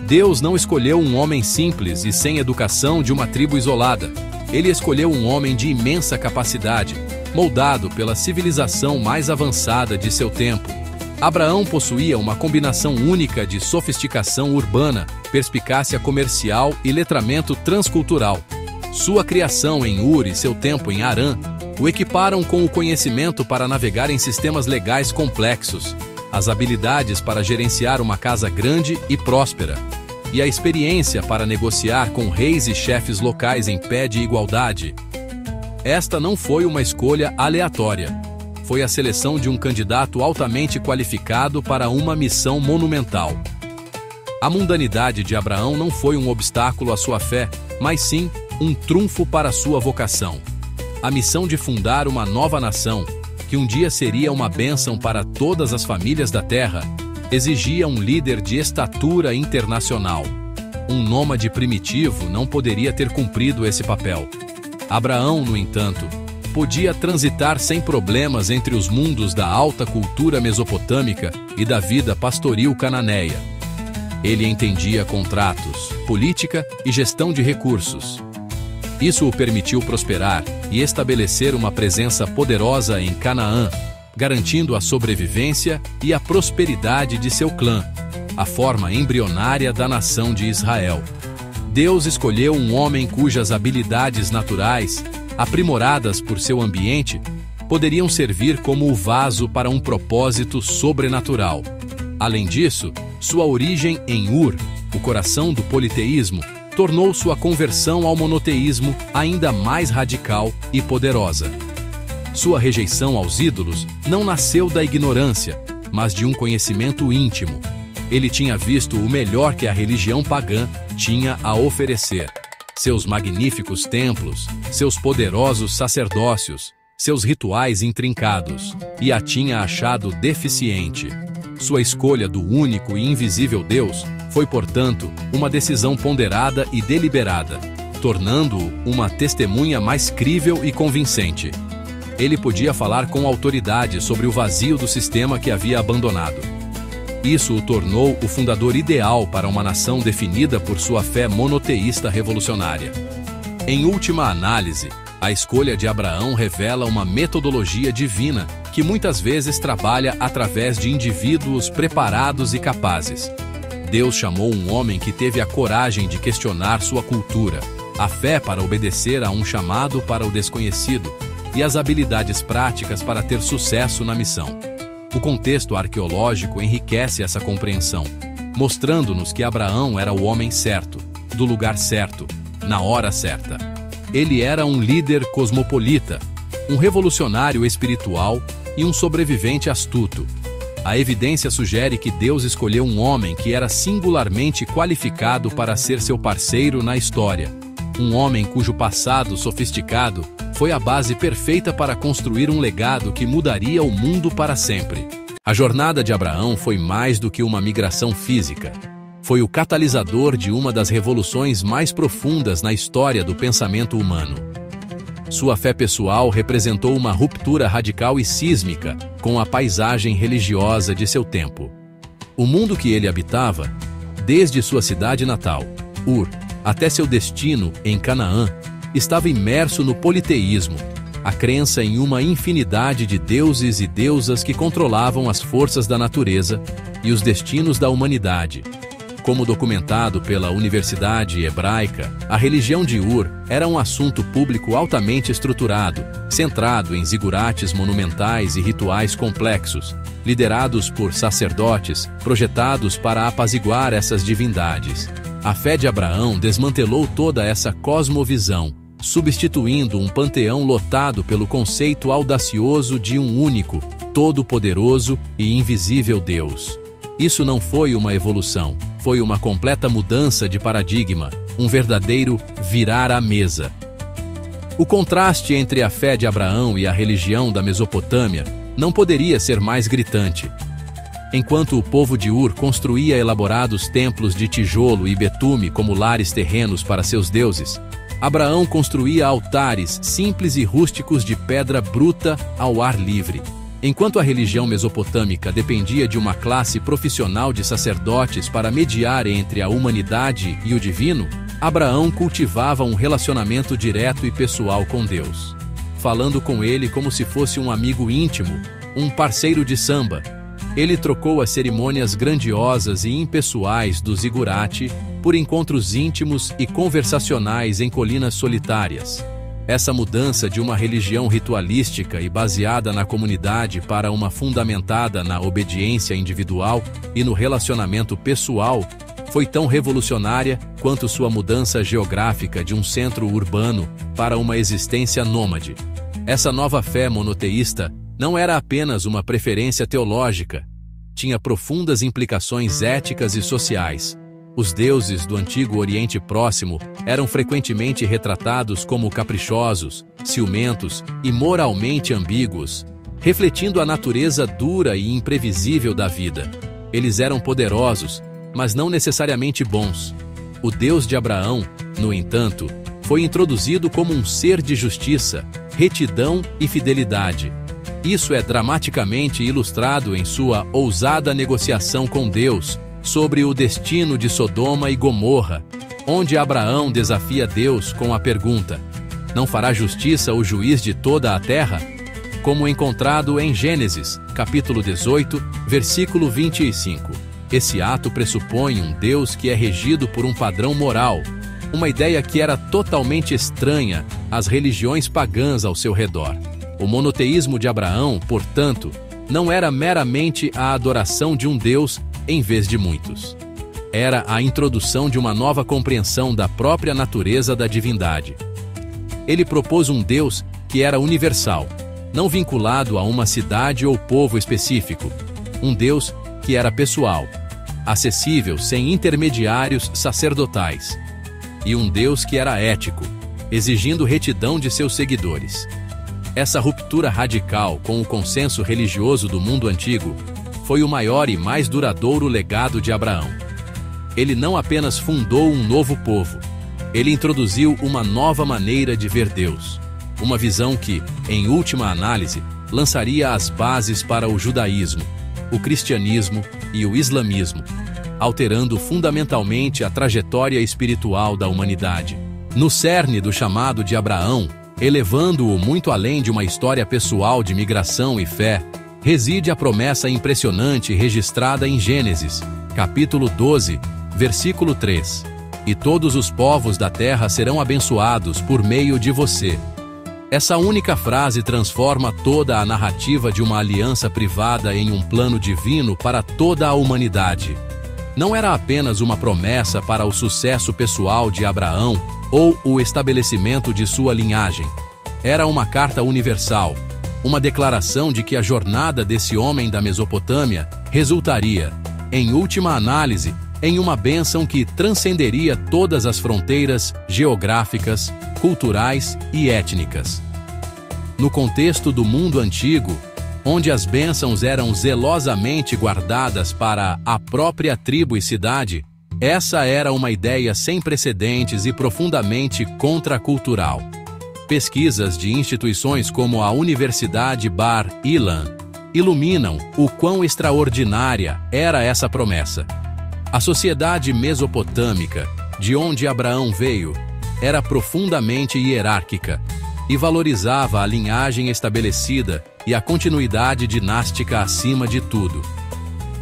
Deus não escolheu um homem simples e sem educação de uma tribo isolada. Ele escolheu um homem de imensa capacidade, moldado pela civilização mais avançada de seu tempo. Abraão possuía uma combinação única de sofisticação urbana, perspicácia comercial e letramento transcultural. Sua criação em Ur e seu tempo em Harã o equiparam com o conhecimento para navegar em sistemas legais complexos, as habilidades para gerenciar uma casa grande e próspera, e a experiência para negociar com reis e chefes locais em pé de igualdade. Esta não foi uma escolha aleatória. Foi a seleção de um candidato altamente qualificado para uma missão monumental. A mundanidade de Abraão não foi um obstáculo à sua fé, mas sim um trunfo para sua vocação. A missão de fundar uma nova nação, que um dia seria uma bênção para todas as famílias da terra, exigia um líder de estatura internacional. Um nômade primitivo não poderia ter cumprido esse papel. Abraão, no entanto, podia transitar sem problemas entre os mundos da alta cultura mesopotâmica e da vida pastoril cananeia. Ele entendia contratos, política e gestão de recursos. Isso o permitiu prosperar e estabelecer uma presença poderosa em Canaã, garantindo a sobrevivência e a prosperidade de seu clã, a forma embrionária da nação de Israel. Deus escolheu um homem cujas habilidades naturais, aprimoradas por seu ambiente, poderiam servir como o vaso para um propósito sobrenatural. Além disso, sua origem em Ur, o coração do politeísmo, tornou sua conversão ao monoteísmo ainda mais radical e poderosa. Sua rejeição aos ídolos não nasceu da ignorância, mas de um conhecimento íntimo. Ele tinha visto o melhor que a religião pagã tinha a oferecer: seus magníficos templos, seus poderosos sacerdócios, seus rituais intrincados, e a tinha achado deficiente. Sua escolha do único e invisível Deus foi, portanto, uma decisão ponderada e deliberada, tornando-o uma testemunha mais crível e convincente. Ele podia falar com autoridade sobre o vazio do sistema que havia abandonado. Isso o tornou o fundador ideal para uma nação definida por sua fé monoteísta revolucionária. Em última análise, a escolha de Abraão revela uma metodologia divina que muitas vezes trabalha através de indivíduos preparados e capazes. Deus chamou um homem que teve a coragem de questionar sua cultura, a fé para obedecer a um chamado para o desconhecido e as habilidades práticas para ter sucesso na missão. O contexto arqueológico enriquece essa compreensão, mostrando-nos que Abraão era o homem certo, do lugar certo, na hora certa. Ele era um líder cosmopolita, um revolucionário espiritual e um sobrevivente astuto. A evidência sugere que Deus escolheu um homem que era singularmente qualificado para ser seu parceiro na história. Um homem cujo passado sofisticado foi a base perfeita para construir um legado que mudaria o mundo para sempre. A jornada de Abraão foi mais do que uma migração física. Foi o catalisador de uma das revoluções mais profundas na história do pensamento humano. Sua fé pessoal representou uma ruptura radical e sísmica com a paisagem religiosa de seu tempo. O mundo que ele habitava, desde sua cidade natal, Ur, até seu destino em Canaã, estava imerso no politeísmo, a crença em uma infinidade de deuses e deusas que controlavam as forças da natureza e os destinos da humanidade. Como documentado pela Universidade Hebraica, a religião de Ur era um assunto público altamente estruturado, centrado em zigurates monumentais e rituais complexos, liderados por sacerdotes, projetados para apaziguar essas divindades. A fé de Abraão desmantelou toda essa cosmovisão, substituindo um panteão lotado pelo conceito audacioso de um único, todo-poderoso e invisível Deus. Isso não foi uma evolução, foi uma completa mudança de paradigma, um verdadeiro virar a mesa. O contraste entre a fé de Abraão e a religião da Mesopotâmia não poderia ser mais gritante. Enquanto o povo de Ur construía elaborados templos de tijolo e betume como lares terrenos para seus deuses, Abraão construía altares simples e rústicos de pedra bruta ao ar livre. Enquanto a religião mesopotâmica dependia de uma classe profissional de sacerdotes para mediar entre a humanidade e o divino, Abraão cultivava um relacionamento direto e pessoal com Deus, falando com ele como se fosse um amigo íntimo, um parceiro de samba. Ele trocou as cerimônias grandiosas e impessoais do zigurate por encontros íntimos e conversacionais em colinas solitárias. Essa mudança de uma religião ritualística e baseada na comunidade para uma fundamentada na obediência individual e no relacionamento pessoal foi tão revolucionária quanto sua mudança geográfica de um centro urbano para uma existência nômade. Essa nova fé monoteísta não era apenas uma preferência teológica, tinha profundas implicações éticas e sociais. Os deuses do antigo Oriente Próximo eram frequentemente retratados como caprichosos, ciumentos e moralmente ambíguos, refletindo a natureza dura e imprevisível da vida. Eles eram poderosos, mas não necessariamente bons. O Deus de Abraão, no entanto, foi introduzido como um ser de justiça, retidão e fidelidade. Isso é dramaticamente ilustrado em sua ousada negociação com Deus sobre o destino de Sodoma e Gomorra, onde Abraão desafia Deus com a pergunta: não fará justiça o juiz de toda a terra? Como encontrado em Gênesis, capítulo 18, versículo 25. Esse ato pressupõe um Deus que é regido por um padrão moral, uma ideia que era totalmente estranha às religiões pagãs ao seu redor. O monoteísmo de Abraão, portanto, não era meramente a adoração de um Deus em vez de muitos. Era a introdução de uma nova compreensão da própria natureza da divindade. Ele propôs um Deus que era universal, não vinculado a uma cidade ou povo específico. Um Deus que era pessoal, acessível sem intermediários sacerdotais. E um Deus que era ético, exigindo retidão de seus seguidores. Essa ruptura radical com o consenso religioso do mundo antigo foi o maior e mais duradouro legado de Abraão. Ele não apenas fundou um novo povo, ele introduziu uma nova maneira de ver Deus, uma visão que, em última análise, lançaria as bases para o judaísmo, o cristianismo e o islamismo, alterando fundamentalmente a trajetória espiritual da humanidade. No cerne do chamado de Abraão, elevando-o muito além de uma história pessoal de migração e fé, reside a promessa impressionante registrada em Gênesis, capítulo 12, versículo 3. E todos os povos da terra serão abençoados por meio de você. Essa única frase transforma toda a narrativa de uma aliança privada em um plano divino para toda a humanidade. Não era apenas uma promessa para o sucesso pessoal de Abraão ou o estabelecimento de sua linhagem. Era uma carta universal, uma declaração de que a jornada desse homem da Mesopotâmia resultaria, em última análise, em uma bênção que transcenderia todas as fronteiras geográficas, culturais e étnicas. No contexto do mundo antigo, onde as bênçãos eram zelosamente guardadas para a própria tribo e cidade, essa era uma ideia sem precedentes e profundamente contracultural. Pesquisas de instituições como a Universidade Bar Ilan iluminam o quão extraordinária era essa promessa. A sociedade mesopotâmica, de onde Abraão veio, era profundamente hierárquica e valorizava a linhagem estabelecida e a continuidade dinástica acima de tudo.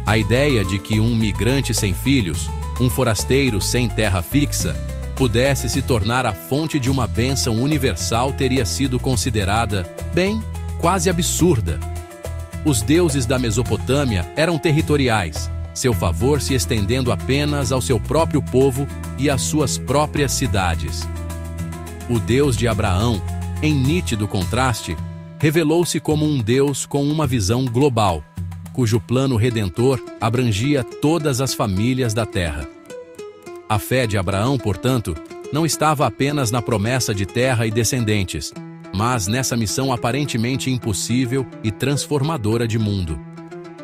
A ideia de que um migrante sem filhos, um forasteiro sem terra fixa, pudesse se tornar a fonte de uma bênção universal teria sido considerada, bem, quase absurda. Os deuses da Mesopotâmia eram territoriais, seu favor se estendendo apenas ao seu próprio povo e às suas próprias cidades. O Deus de Abraão, em nítido contraste, revelou-se como um Deus com uma visão global, cujo plano redentor abrangia todas as famílias da terra. A fé de Abraão, portanto, não estava apenas na promessa de terra e descendentes, mas nessa missão aparentemente impossível e transformadora de mundo.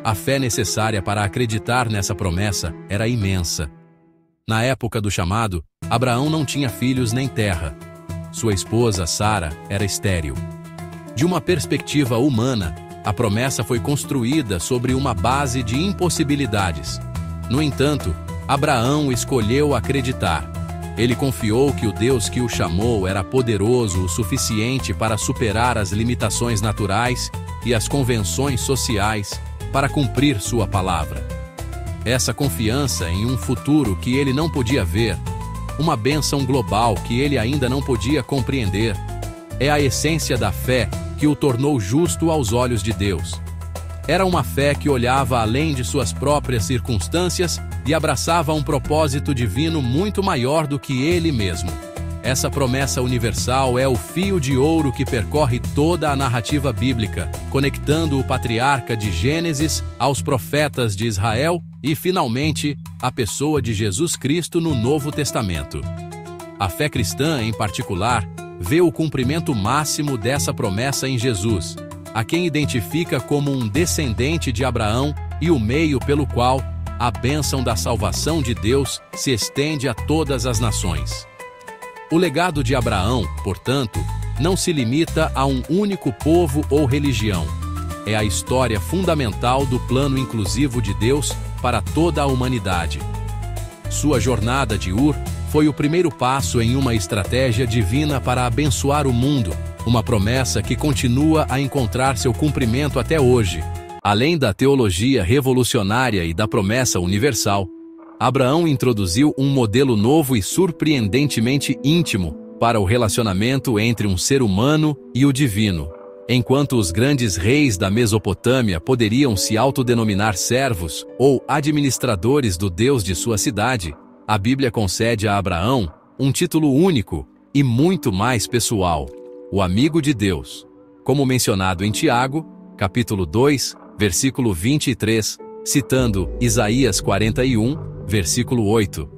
A fé necessária para acreditar nessa promessa era imensa. Na época do chamado, Abraão não tinha filhos nem terra. Sua esposa, Sara, era estéril. De uma perspectiva humana, a promessa foi construída sobre uma base de impossibilidades. No entanto, Abraão escolheu acreditar. Ele confiou que o Deus que o chamou era poderoso o suficiente para superar as limitações naturais e as convenções sociais para cumprir sua palavra. Essa confiança em um futuro que ele não podia ver, uma bênção global que ele ainda não podia compreender, é a essência da fé que o tornou justo aos olhos de Deus. Era uma fé que olhava além de suas próprias circunstâncias e abraçava um propósito divino muito maior do que ele mesmo. Essa promessa universal é o fio de ouro que percorre toda a narrativa bíblica, conectando o patriarca de Gênesis aos profetas de Israel e, finalmente, a pessoa de Jesus Cristo no Novo Testamento. A fé cristã, em particular, vê o cumprimento máximo dessa promessa em Jesus, a quem identifica como um descendente de Abraão e o meio pelo qual a bênção da salvação de Deus se estende a todas as nações. O legado de Abraão, portanto, não se limita a um único povo ou religião. É a história fundamental do plano inclusivo de Deus para toda a humanidade. Sua jornada de Ur foi o primeiro passo em uma estratégia divina para abençoar o mundo, uma promessa que continua a encontrar seu cumprimento até hoje. Além da teologia revolucionária e da promessa universal, Abraão introduziu um modelo novo e surpreendentemente íntimo para o relacionamento entre um ser humano e o divino. Enquanto os grandes reis da Mesopotâmia poderiam se autodenominar servos ou administradores do Deus de sua cidade, a Bíblia concede a Abraão um título único e muito mais pessoal: o amigo de Deus. Como mencionado em Tiago, capítulo 2, versículo 23, citando Isaías 41, versículo 8.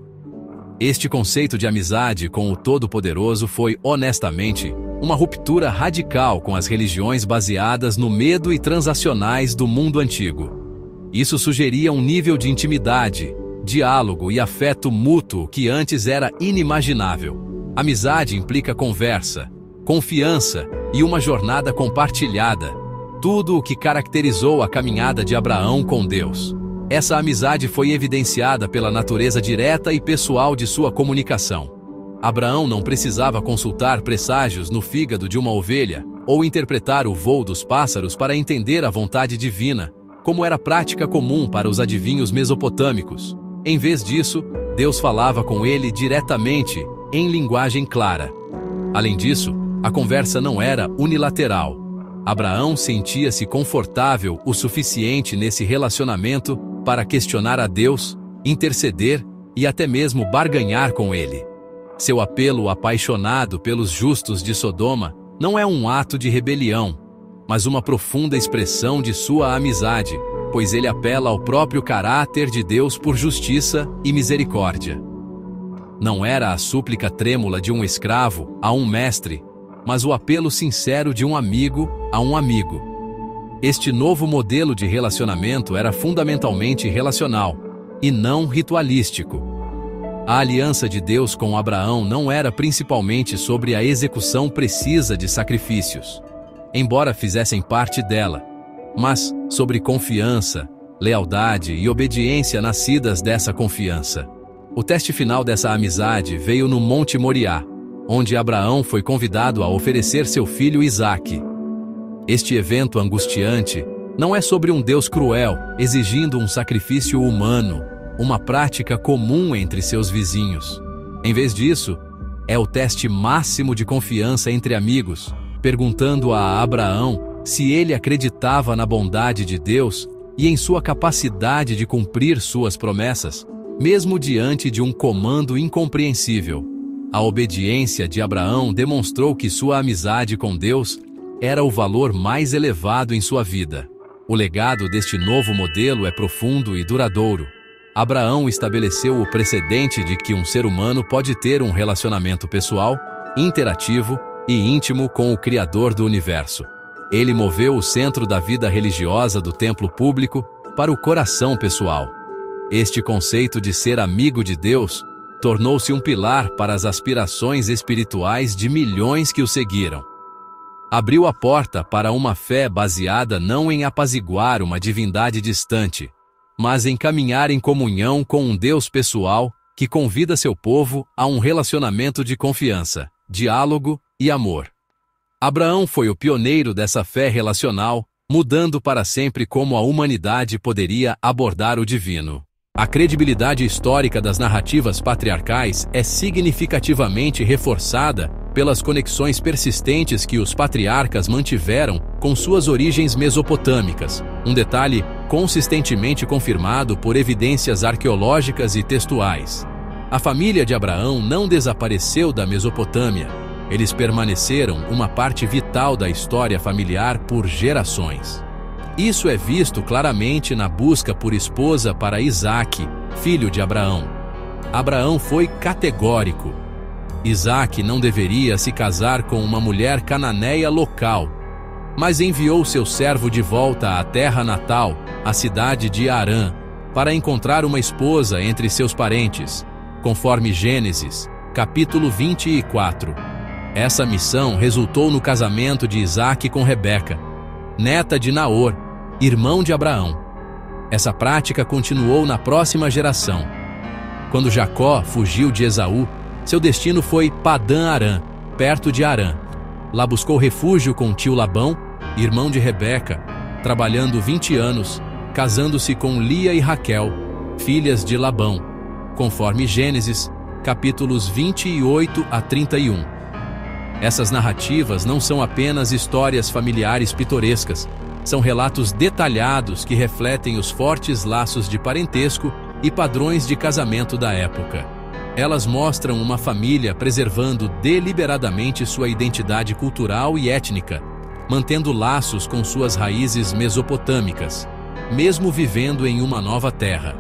Este conceito de amizade com o Todo-Poderoso foi, honestamente, uma ruptura radical com as religiões baseadas no medo e transacionais do mundo antigo. Isso sugeria um nível de intimidade, diálogo e afeto mútuo que antes era inimaginável. Amizade implica conversa, confiança e uma jornada compartilhada, tudo o que caracterizou a caminhada de Abraão com Deus. Essa amizade foi evidenciada pela natureza direta e pessoal de sua comunicação. Abraão não precisava consultar presságios no fígado de uma ovelha ou interpretar o voo dos pássaros para entender a vontade divina, como era prática comum para os adivinhos mesopotâmicos. Em vez disso, Deus falava com ele diretamente, em linguagem clara. Além disso, a conversa não era unilateral. Abraão sentia-se confortável o suficiente nesse relacionamento para questionar a Deus, interceder e até mesmo barganhar com ele. Seu apelo apaixonado pelos justos de Sodoma não é um ato de rebelião, mas uma profunda expressão de sua amizade, pois ele apela ao próprio caráter de Deus por justiça e misericórdia. Não era a súplica trêmula de um escravo a um mestre, mas o apelo sincero de um amigo a um amigo. Este novo modelo de relacionamento era fundamentalmente relacional, e não ritualístico. A aliança de Deus com Abraão não era principalmente sobre a execução precisa de sacrifícios, embora fizessem parte dela, mas sobre confiança, lealdade e obediência nascidas dessa confiança. O teste final dessa amizade veio no Monte Moriá, onde Abraão foi convidado a oferecer seu filho Isaque. Este evento angustiante não é sobre um Deus cruel exigindo um sacrifício humano, uma prática comum entre seus vizinhos. Em vez disso, é o teste máximo de confiança entre amigos, perguntando a Abraão se ele acreditava na bondade de Deus e em sua capacidade de cumprir suas promessas, mesmo diante de um comando incompreensível. A obediência de Abraão demonstrou que sua amizade com Deus era o valor mais elevado em sua vida. O legado deste novo modelo é profundo e duradouro. Abraão estabeleceu o precedente de que um ser humano pode ter um relacionamento pessoal, interativo e íntimo com o Criador do universo. Ele moveu o centro da vida religiosa do templo público para o coração pessoal. Este conceito de ser amigo de Deus tornou-se um pilar para as aspirações espirituais de milhões que o seguiram. Abriu a porta para uma fé baseada não em apaziguar uma divindade distante, mas em caminhar em comunhão com um Deus pessoal que convida seu povo a um relacionamento de confiança, diálogo e amor. Abraão foi o pioneiro dessa fé relacional, mudando para sempre como a humanidade poderia abordar o divino. A credibilidade histórica das narrativas patriarcais é significativamente reforçada pelas conexões persistentes que os patriarcas mantiveram com suas origens mesopotâmicas, um detalhe consistentemente confirmado por evidências arqueológicas e textuais. A família de Abraão não desapareceu da Mesopotâmia. Eles permaneceram uma parte vital da história familiar por gerações. Isso é visto claramente na busca por esposa para Isaque, filho de Abraão. Abraão foi categórico. Isaque não deveria se casar com uma mulher cananeia local, mas enviou seu servo de volta à terra natal, a cidade de Harã, para encontrar uma esposa entre seus parentes, conforme Gênesis, capítulo 24. Essa missão resultou no casamento de Isaque com Rebeca, neta de Naor, irmão de Abraão. Essa prática continuou na próxima geração. Quando Jacó fugiu de Esaú, seu destino foi Padã-Arã, perto de Harã. Lá buscou refúgio com tio Labão, irmão de Rebeca, trabalhando 20 anos, casando-se com Lia e Raquel, filhas de Labão, conforme Gênesis, capítulos 28 a 31. Essas narrativas não são apenas histórias familiares pitorescas, são relatos detalhados que refletem os fortes laços de parentesco e padrões de casamento da época. Elas mostram uma família preservando deliberadamente sua identidade cultural e étnica, mantendo laços com suas raízes mesopotâmicas, mesmo vivendo em uma nova terra.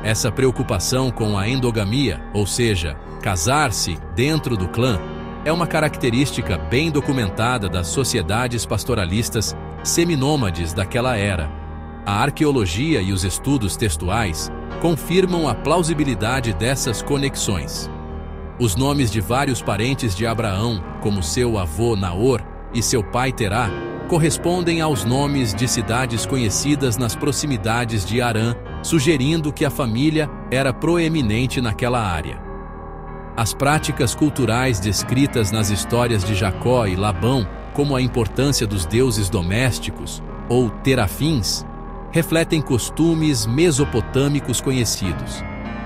Essa preocupação com a endogamia, ou seja, casar-se dentro do clã, é uma característica bem documentada das sociedades pastoralistas seminômades daquela era. A arqueologia e os estudos textuais confirmam a plausibilidade dessas conexões. Os nomes de vários parentes de Abraão, como seu avô Naor e seu pai Terá, correspondem aos nomes de cidades conhecidas nas proximidades de Harã, sugerindo que a família era proeminente naquela área. As práticas culturais descritas nas histórias de Jacó e Labão, como a importância dos deuses domésticos, ou terafins, refletem costumes mesopotâmicos conhecidos.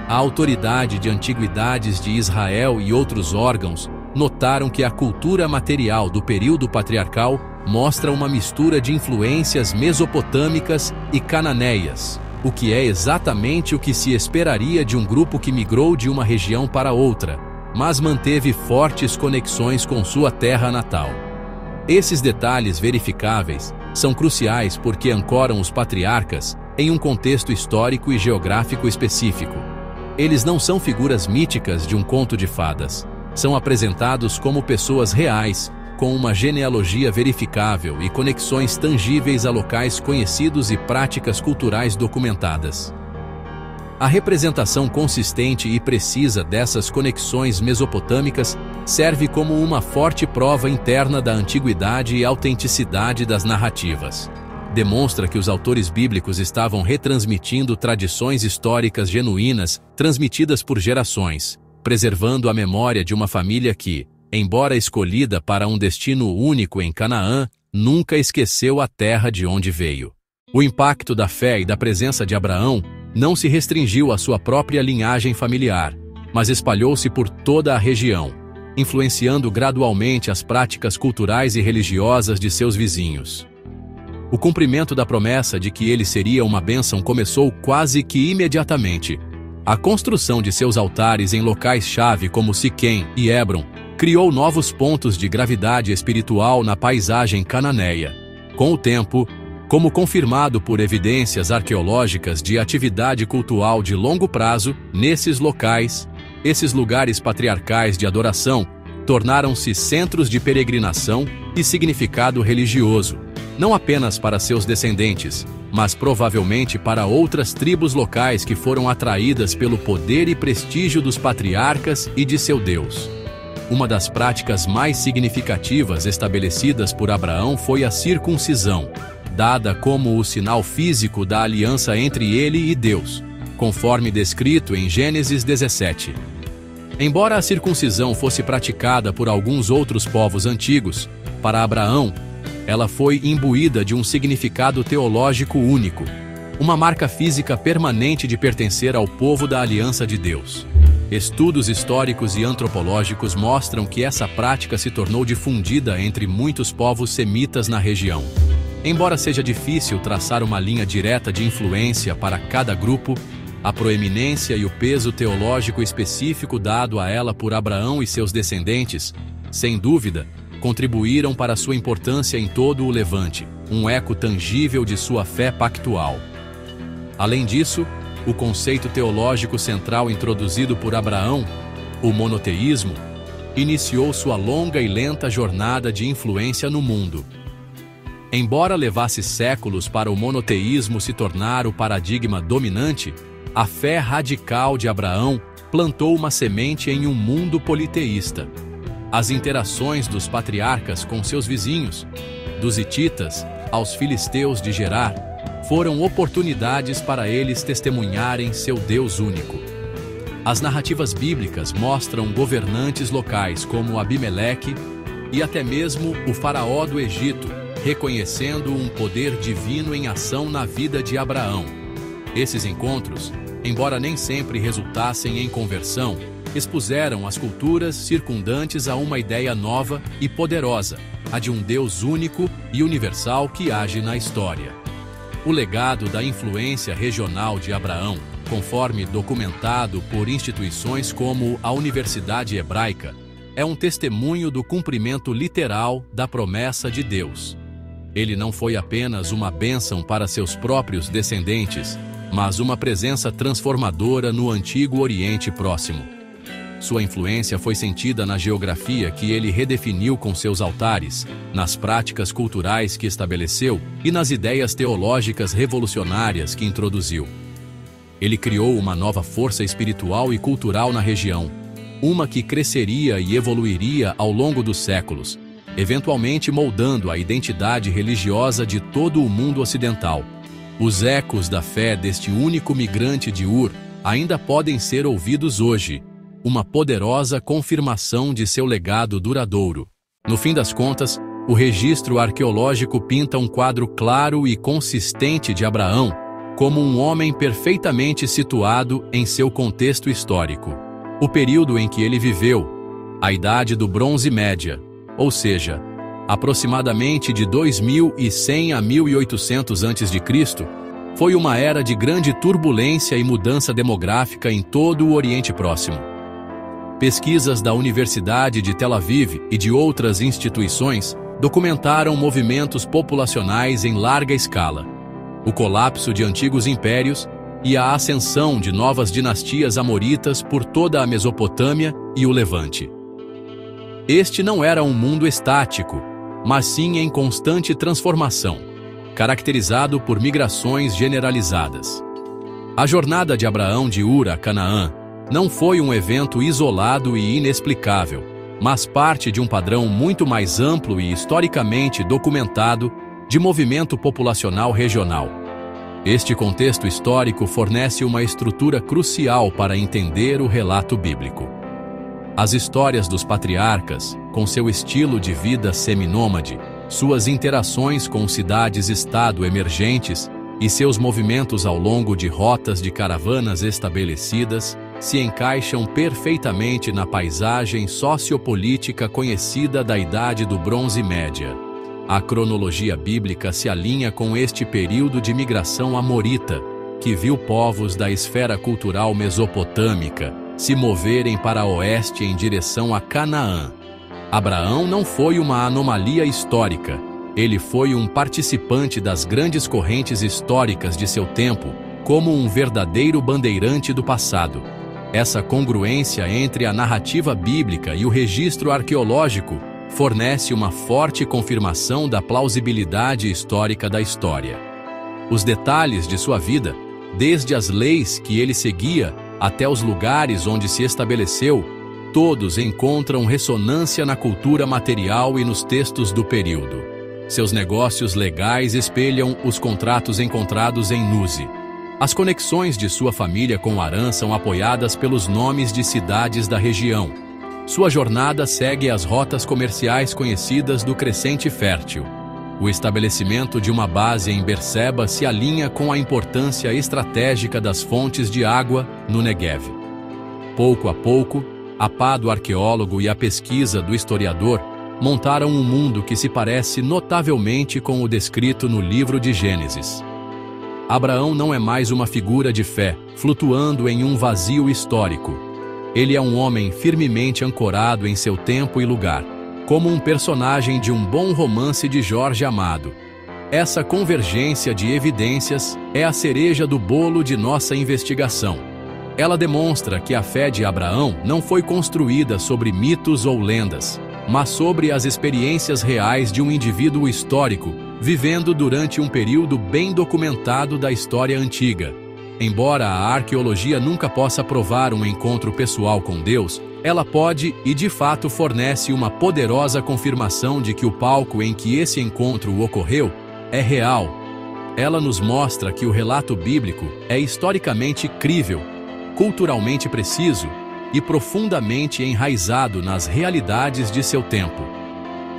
A autoridade de antiguidades de Israel e outros órgãos notaram que a cultura material do período patriarcal mostra uma mistura de influências mesopotâmicas e cananeias, o que é exatamente o que se esperaria de um grupo que migrou de uma região para outra, mas manteve fortes conexões com sua terra natal. Esses detalhes verificáveis são cruciais porque ancoram os patriarcas em um contexto histórico e geográfico específico. Eles não são figuras míticas de um conto de fadas. São apresentados como pessoas reais, com uma genealogia verificável e conexões tangíveis a locais conhecidos e práticas culturais documentadas. A representação consistente e precisa dessas conexões mesopotâmicas serve como uma forte prova interna da antiguidade e autenticidade das narrativas. Demonstra que os autores bíblicos estavam retransmitindo tradições históricas genuínas transmitidas por gerações, preservando a memória de uma família que, embora escolhida para um destino único em Canaã, nunca esqueceu a terra de onde veio. O impacto da fé e da presença de Abraão não se restringiu à sua própria linhagem familiar, mas espalhou-se por toda a região, influenciando gradualmente as práticas culturais e religiosas de seus vizinhos. O cumprimento da promessa de que ele seria uma bênção começou quase que imediatamente. A construção de seus altares em locais-chave como Siquém e Hebron criou novos pontos de gravidade espiritual na paisagem cananeia. Com o tempo, como confirmado por evidências arqueológicas de atividade cultural de longo prazo, nesses locais, esses lugares patriarcais de adoração tornaram-se centros de peregrinação e significado religioso, não apenas para seus descendentes, mas provavelmente para outras tribos locais que foram atraídas pelo poder e prestígio dos patriarcas e de seu Deus. Uma das práticas mais significativas estabelecidas por Abraão foi a circuncisão, dada como o sinal físico da aliança entre ele e Deus, conforme descrito em Gênesis 17. Embora a circuncisão fosse praticada por alguns outros povos antigos, para Abraão, ela foi imbuída de um significado teológico único, uma marca física permanente de pertencer ao povo da aliança de Deus. Estudos históricos e antropológicos mostram que essa prática se tornou difundida entre muitos povos semitas na região. Embora seja difícil traçar uma linha direta de influência para cada grupo, a proeminência e o peso teológico específico dado a ela por Abraão e seus descendentes, sem dúvida, contribuíram para sua importância em todo o Levante, um eco tangível de sua fé pactual. Além disso, o conceito teológico central introduzido por Abraão, o monoteísmo, iniciou sua longa e lenta jornada de influência no mundo. Embora levasse séculos para o monoteísmo se tornar o paradigma dominante, a fé radical de Abraão plantou uma semente em um mundo politeísta. As interações dos patriarcas com seus vizinhos, dos hititas aos filisteus de Gerar, foram oportunidades para eles testemunharem seu Deus único. As narrativas bíblicas mostram governantes locais como Abimeleque e até mesmo o faraó do Egito, reconhecendo um poder divino em ação na vida de Abraão. Esses encontros, embora nem sempre resultassem em conversão, expuseram as culturas circundantes a uma ideia nova e poderosa, a de um Deus único e universal que age na história. O legado da influência regional de Abraão, conforme documentado por instituições como a Universidade Hebraica, é um testemunho do cumprimento literal da promessa de Deus. Ele não foi apenas uma bênção para seus próprios descendentes, mas uma presença transformadora no Antigo Oriente Próximo. Sua influência foi sentida na geografia que ele redefiniu com seus altares, nas práticas culturais que estabeleceu e nas ideias teológicas revolucionárias que introduziu. Ele criou uma nova força espiritual e cultural na região, uma que cresceria e evoluiria ao longo dos séculos, eventualmente moldando a identidade religiosa de todo o mundo ocidental. Os ecos da fé deste único migrante de Ur ainda podem ser ouvidos hoje, uma poderosa confirmação de seu legado duradouro. No fim das contas, o registro arqueológico pinta um quadro claro e consistente de Abraão como um homem perfeitamente situado em seu contexto histórico. O período em que ele viveu, a Idade do Bronze Média, ou seja, aproximadamente de 2100 a 1800 a.C., foi uma era de grande turbulência e mudança demográfica em todo o Oriente Próximo. Pesquisas da Universidade de Tel Aviv e de outras instituições documentaram movimentos populacionais em larga escala, o colapso de antigos impérios e a ascensão de novas dinastias amoritas por toda a Mesopotâmia e o Levante. Este não era um mundo estático, mas sim em constante transformação, caracterizado por migrações generalizadas. A jornada de Abraão de Ur a Canaã não foi um evento isolado e inexplicável, mas parte de um padrão muito mais amplo e historicamente documentado de movimento populacional regional. Este contexto histórico fornece uma estrutura crucial para entender o relato bíblico. As histórias dos patriarcas, com seu estilo de vida seminômade, suas interações com cidades-estado emergentes e seus movimentos ao longo de rotas de caravanas estabelecidas se encaixam perfeitamente na paisagem sociopolítica conhecida da Idade do Bronze Média. A cronologia bíblica se alinha com este período de migração amorita, que viu povos da esfera cultural mesopotâmica se moverem para oeste em direção a Canaã. Abraão não foi uma anomalia histórica, ele foi um participante das grandes correntes históricas de seu tempo, como um verdadeiro bandeirante do passado. Essa congruência entre a narrativa bíblica e o registro arqueológico fornece uma forte confirmação da plausibilidade histórica da história. Os detalhes de sua vida, desde as leis que ele seguia até os lugares onde se estabeleceu, todos encontram ressonância na cultura material e nos textos do período. Seus negócios legais espelham os contratos encontrados em Nuzi. As conexões de sua família com Harã são apoiadas pelos nomes de cidades da região. Sua jornada segue as rotas comerciais conhecidas do Crescente Fértil. O estabelecimento de uma base em Berseba se alinha com a importância estratégica das fontes de água no Negev. Pouco a pouco, a pá do arqueólogo e a pesquisa do historiador montaram um mundo que se parece notavelmente com o descrito no livro de Gênesis. Abraão não é mais uma figura de fé, flutuando em um vazio histórico. Ele é um homem firmemente ancorado em seu tempo e lugar, como um personagem de um bom romance de Jorge Amado. Essa convergência de evidências é a cereja do bolo de nossa investigação. Ela demonstra que a fé de Abraão não foi construída sobre mitos ou lendas, mas sobre as experiências reais de um indivíduo histórico, vivendo durante um período bem documentado da história antiga. Embora a arqueologia nunca possa provar um encontro pessoal com Deus, ela pode e de fato fornece uma poderosa confirmação de que o palco em que esse encontro ocorreu é real. Ela nos mostra que o relato bíblico é historicamente crível, culturalmente preciso e profundamente enraizado nas realidades de seu tempo.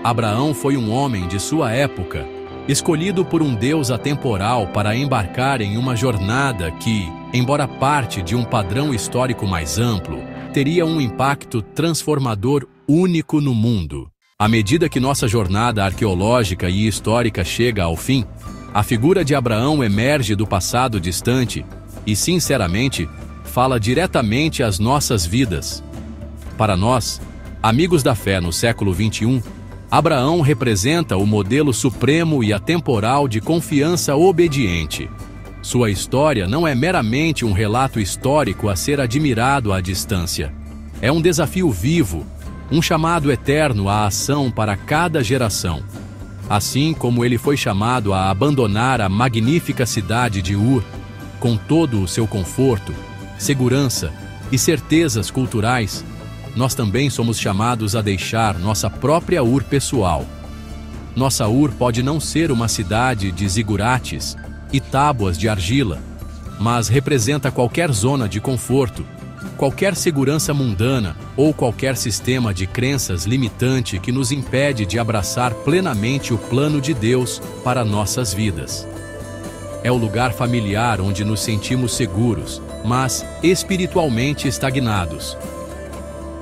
Abraão foi um homem de sua época, escolhido por um Deus atemporal para embarcar em uma jornada que, embora parte de um padrão histórico mais amplo, teria um impacto transformador único no mundo. À medida que nossa jornada arqueológica e histórica chega ao fim, a figura de Abraão emerge do passado distante e, sinceramente, fala diretamente às nossas vidas. Para nós, amigos da fé no século XXI, Abraão representa o modelo supremo e atemporal de confiança obediente. Sua história não é meramente um relato histórico a ser admirado à distância. É um desafio vivo, um chamado eterno à ação para cada geração. Assim como ele foi chamado a abandonar a magnífica cidade de Ur, com todo o seu conforto, segurança e certezas culturais, nós também somos chamados a deixar nossa própria Ur pessoal. Nossa Ur pode não ser uma cidade de zigurates e tábuas de argila, mas representa qualquer zona de conforto, qualquer segurança mundana ou qualquer sistema de crenças limitante que nos impede de abraçar plenamente o plano de Deus para nossas vidas. É o lugar familiar onde nos sentimos seguros, mas espiritualmente estagnados.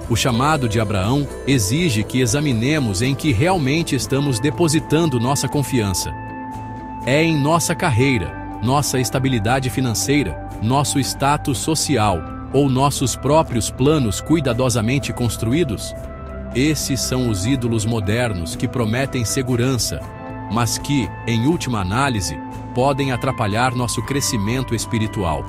O chamado de Abraão exige que examinemos em que realmente estamos depositando nossa confiança. É em nossa carreira, nossa estabilidade financeira, nosso status social ou nossos próprios planos cuidadosamente construídos? Esses são os ídolos modernos que prometem segurança, mas que, em última análise, podem atrapalhar nosso crescimento espiritual.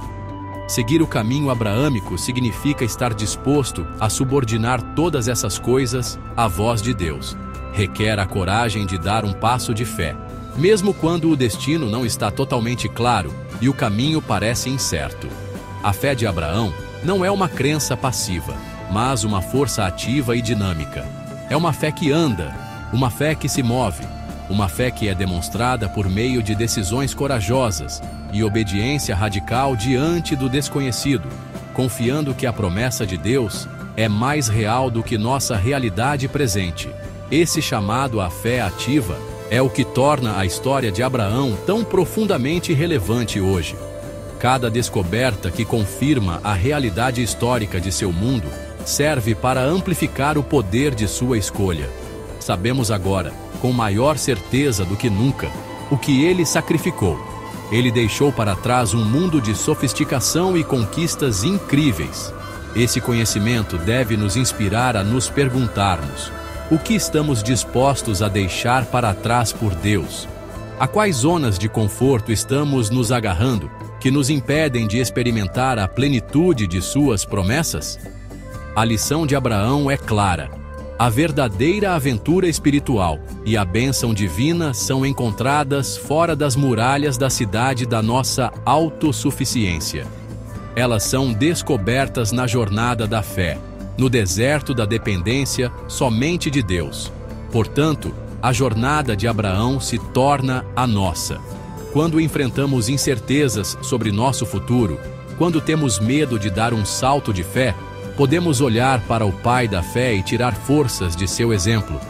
Seguir o caminho abraâmico significa estar disposto a subordinar todas essas coisas à voz de Deus. Requer a coragem de dar um passo de fé, mesmo quando o destino não está totalmente claro e o caminho parece incerto. A fé de Abraão não é uma crença passiva, mas uma força ativa e dinâmica. É uma fé que anda, uma fé que se move, uma fé que é demonstrada por meio de decisões corajosas e obediência radical diante do desconhecido, confiando que a promessa de Deus é mais real do que nossa realidade presente. Esse chamado à fé ativa É o que torna a história de Abraão tão profundamente relevante hoje. Cada descoberta que confirma a realidade histórica de seu mundo serve para amplificar o poder de sua escolha. Sabemos agora, com maior certeza do que nunca, o que ele sacrificou. Ele deixou para trás um mundo de sofisticação e conquistas incríveis. Esse conhecimento deve nos inspirar a nos perguntarmos: o que estamos dispostos a deixar para trás por Deus? A quais zonas de conforto estamos nos agarrando que nos impedem de experimentar a plenitude de suas promessas? A lição de Abraão é clara. A verdadeira aventura espiritual e a bênção divina são encontradas fora das muralhas da cidade da nossa autossuficiência. Elas são descobertas na jornada da fé, no deserto da dependência somente de Deus. Portanto, a jornada de Abraão se torna a nossa. Quando enfrentamos incertezas sobre nosso futuro, quando temos medo de dar um salto de fé, podemos olhar para o pai da fé e tirar forças de seu exemplo.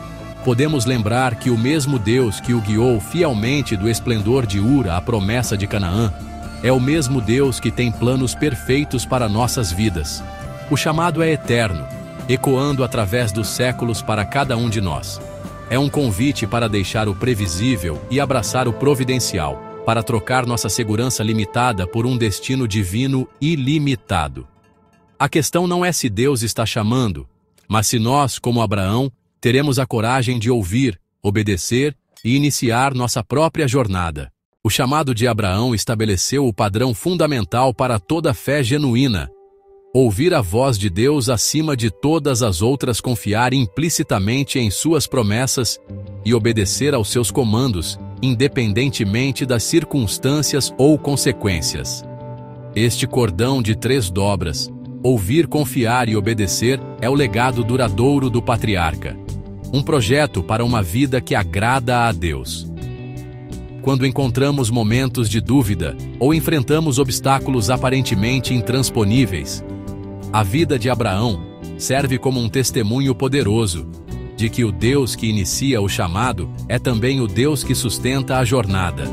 Podemos lembrar que o mesmo Deus que o guiou fielmente do esplendor de Ur à promessa de Canaã, é o mesmo Deus que tem planos perfeitos para nossas vidas. O chamado é eterno, ecoando através dos séculos para cada um de nós. É um convite para deixar o previsível e abraçar o providencial, para trocar nossa segurança limitada por um destino divino ilimitado. A questão não é se Deus está chamando, mas se nós, como Abraão, teremos a coragem de ouvir, obedecer e iniciar nossa própria jornada. O chamado de Abraão estabeleceu o padrão fundamental para toda fé genuína. Ouvir a voz de Deus acima de todas as outras, confiar implicitamente em suas promessas e obedecer aos seus comandos, independentemente das circunstâncias ou consequências. Este cordão de 3 dobras, ouvir, confiar e obedecer, é o legado duradouro do patriarca. Um projeto para uma vida que agrada a Deus. Quando encontramos momentos de dúvida ou enfrentamos obstáculos aparentemente intransponíveis, a vida de Abraão serve como um testemunho poderoso de que o Deus que inicia o chamado é também o Deus que sustenta a jornada.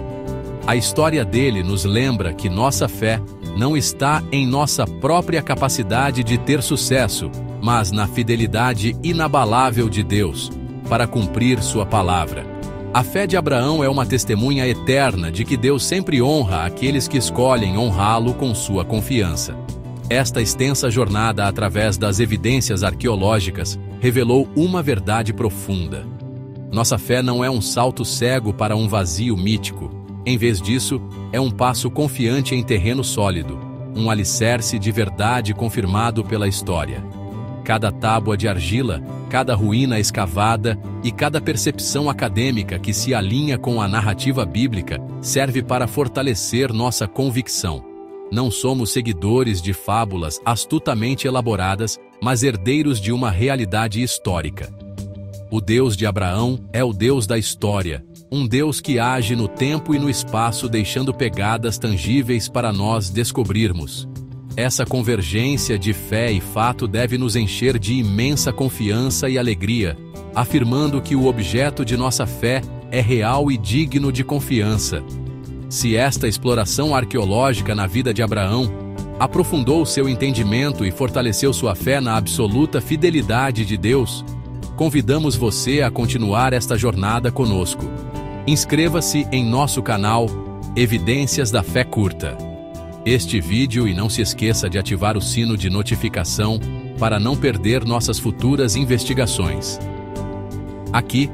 A história dele nos lembra que nossa fé não está em nossa própria capacidade de ter sucesso, mas na fidelidade inabalável de Deus para cumprir sua palavra. A fé de Abraão é uma testemunha eterna de que Deus sempre honra aqueles que escolhem honrá-lo com sua confiança. Esta extensa jornada através das evidências arqueológicas revelou uma verdade profunda. Nossa fé não é um salto cego para um vazio mítico. Em vez disso, é um passo confiante em terreno sólido, um alicerce de verdade confirmado pela história. Cada tábua de argila, cada ruína escavada e cada percepção acadêmica que se alinha com a narrativa bíblica serve para fortalecer nossa convicção. Não somos seguidores de fábulas astutamente elaboradas, mas herdeiros de uma realidade histórica. O Deus de Abraão é o Deus da história, um Deus que age no tempo e no espaço, deixando pegadas tangíveis para nós descobrirmos. Essa convergência de fé e fato deve nos encher de imensa confiança e alegria, afirmando que o objeto de nossa fé é real e digno de confiança. Se esta exploração arqueológica na vida de Abraão aprofundou seu entendimento e fortaleceu sua fé na absoluta fidelidade de Deus, convidamos você a continuar esta jornada conosco. Inscreva-se em nosso canal Evidências da Fé Curta este vídeo e não se esqueça de ativar o sino de notificação para não perder nossas futuras investigações. Aqui,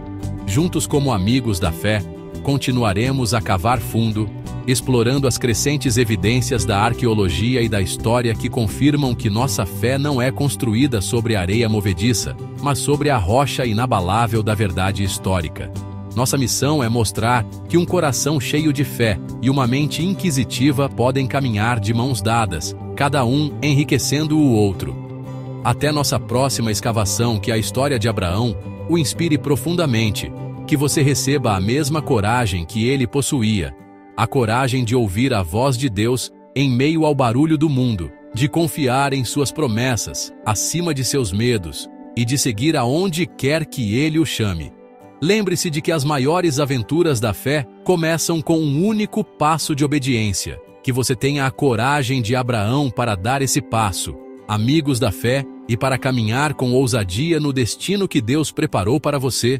juntos como amigos da fé, continuaremos a cavar fundo, explorando as crescentes evidências da arqueologia e da história que confirmam que nossa fé não é construída sobre areia movediça, mas sobre a rocha inabalável da verdade histórica. Nossa missão é mostrar que um coração cheio de fé e uma mente inquisitiva podem caminhar de mãos dadas, cada um enriquecendo o outro. Até nossa próxima escavação, que a história de Abraão o inspire profundamente, que você receba a mesma coragem que ele possuía, a coragem de ouvir a voz de Deus em meio ao barulho do mundo, de confiar em suas promessas, acima de seus medos, e de seguir aonde quer que ele o chame. Lembre-se de que as maiores aventuras da fé começam com um único passo de obediência. Que você tenha a coragem de Abraão para dar esse passo, amigos da fé, e para caminhar com ousadia no destino que Deus preparou para você.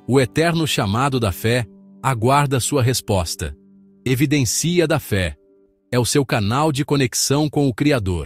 O eterno chamado da fé aguarda sua resposta. Evidência da Fé é o seu canal de conexão com o Criador.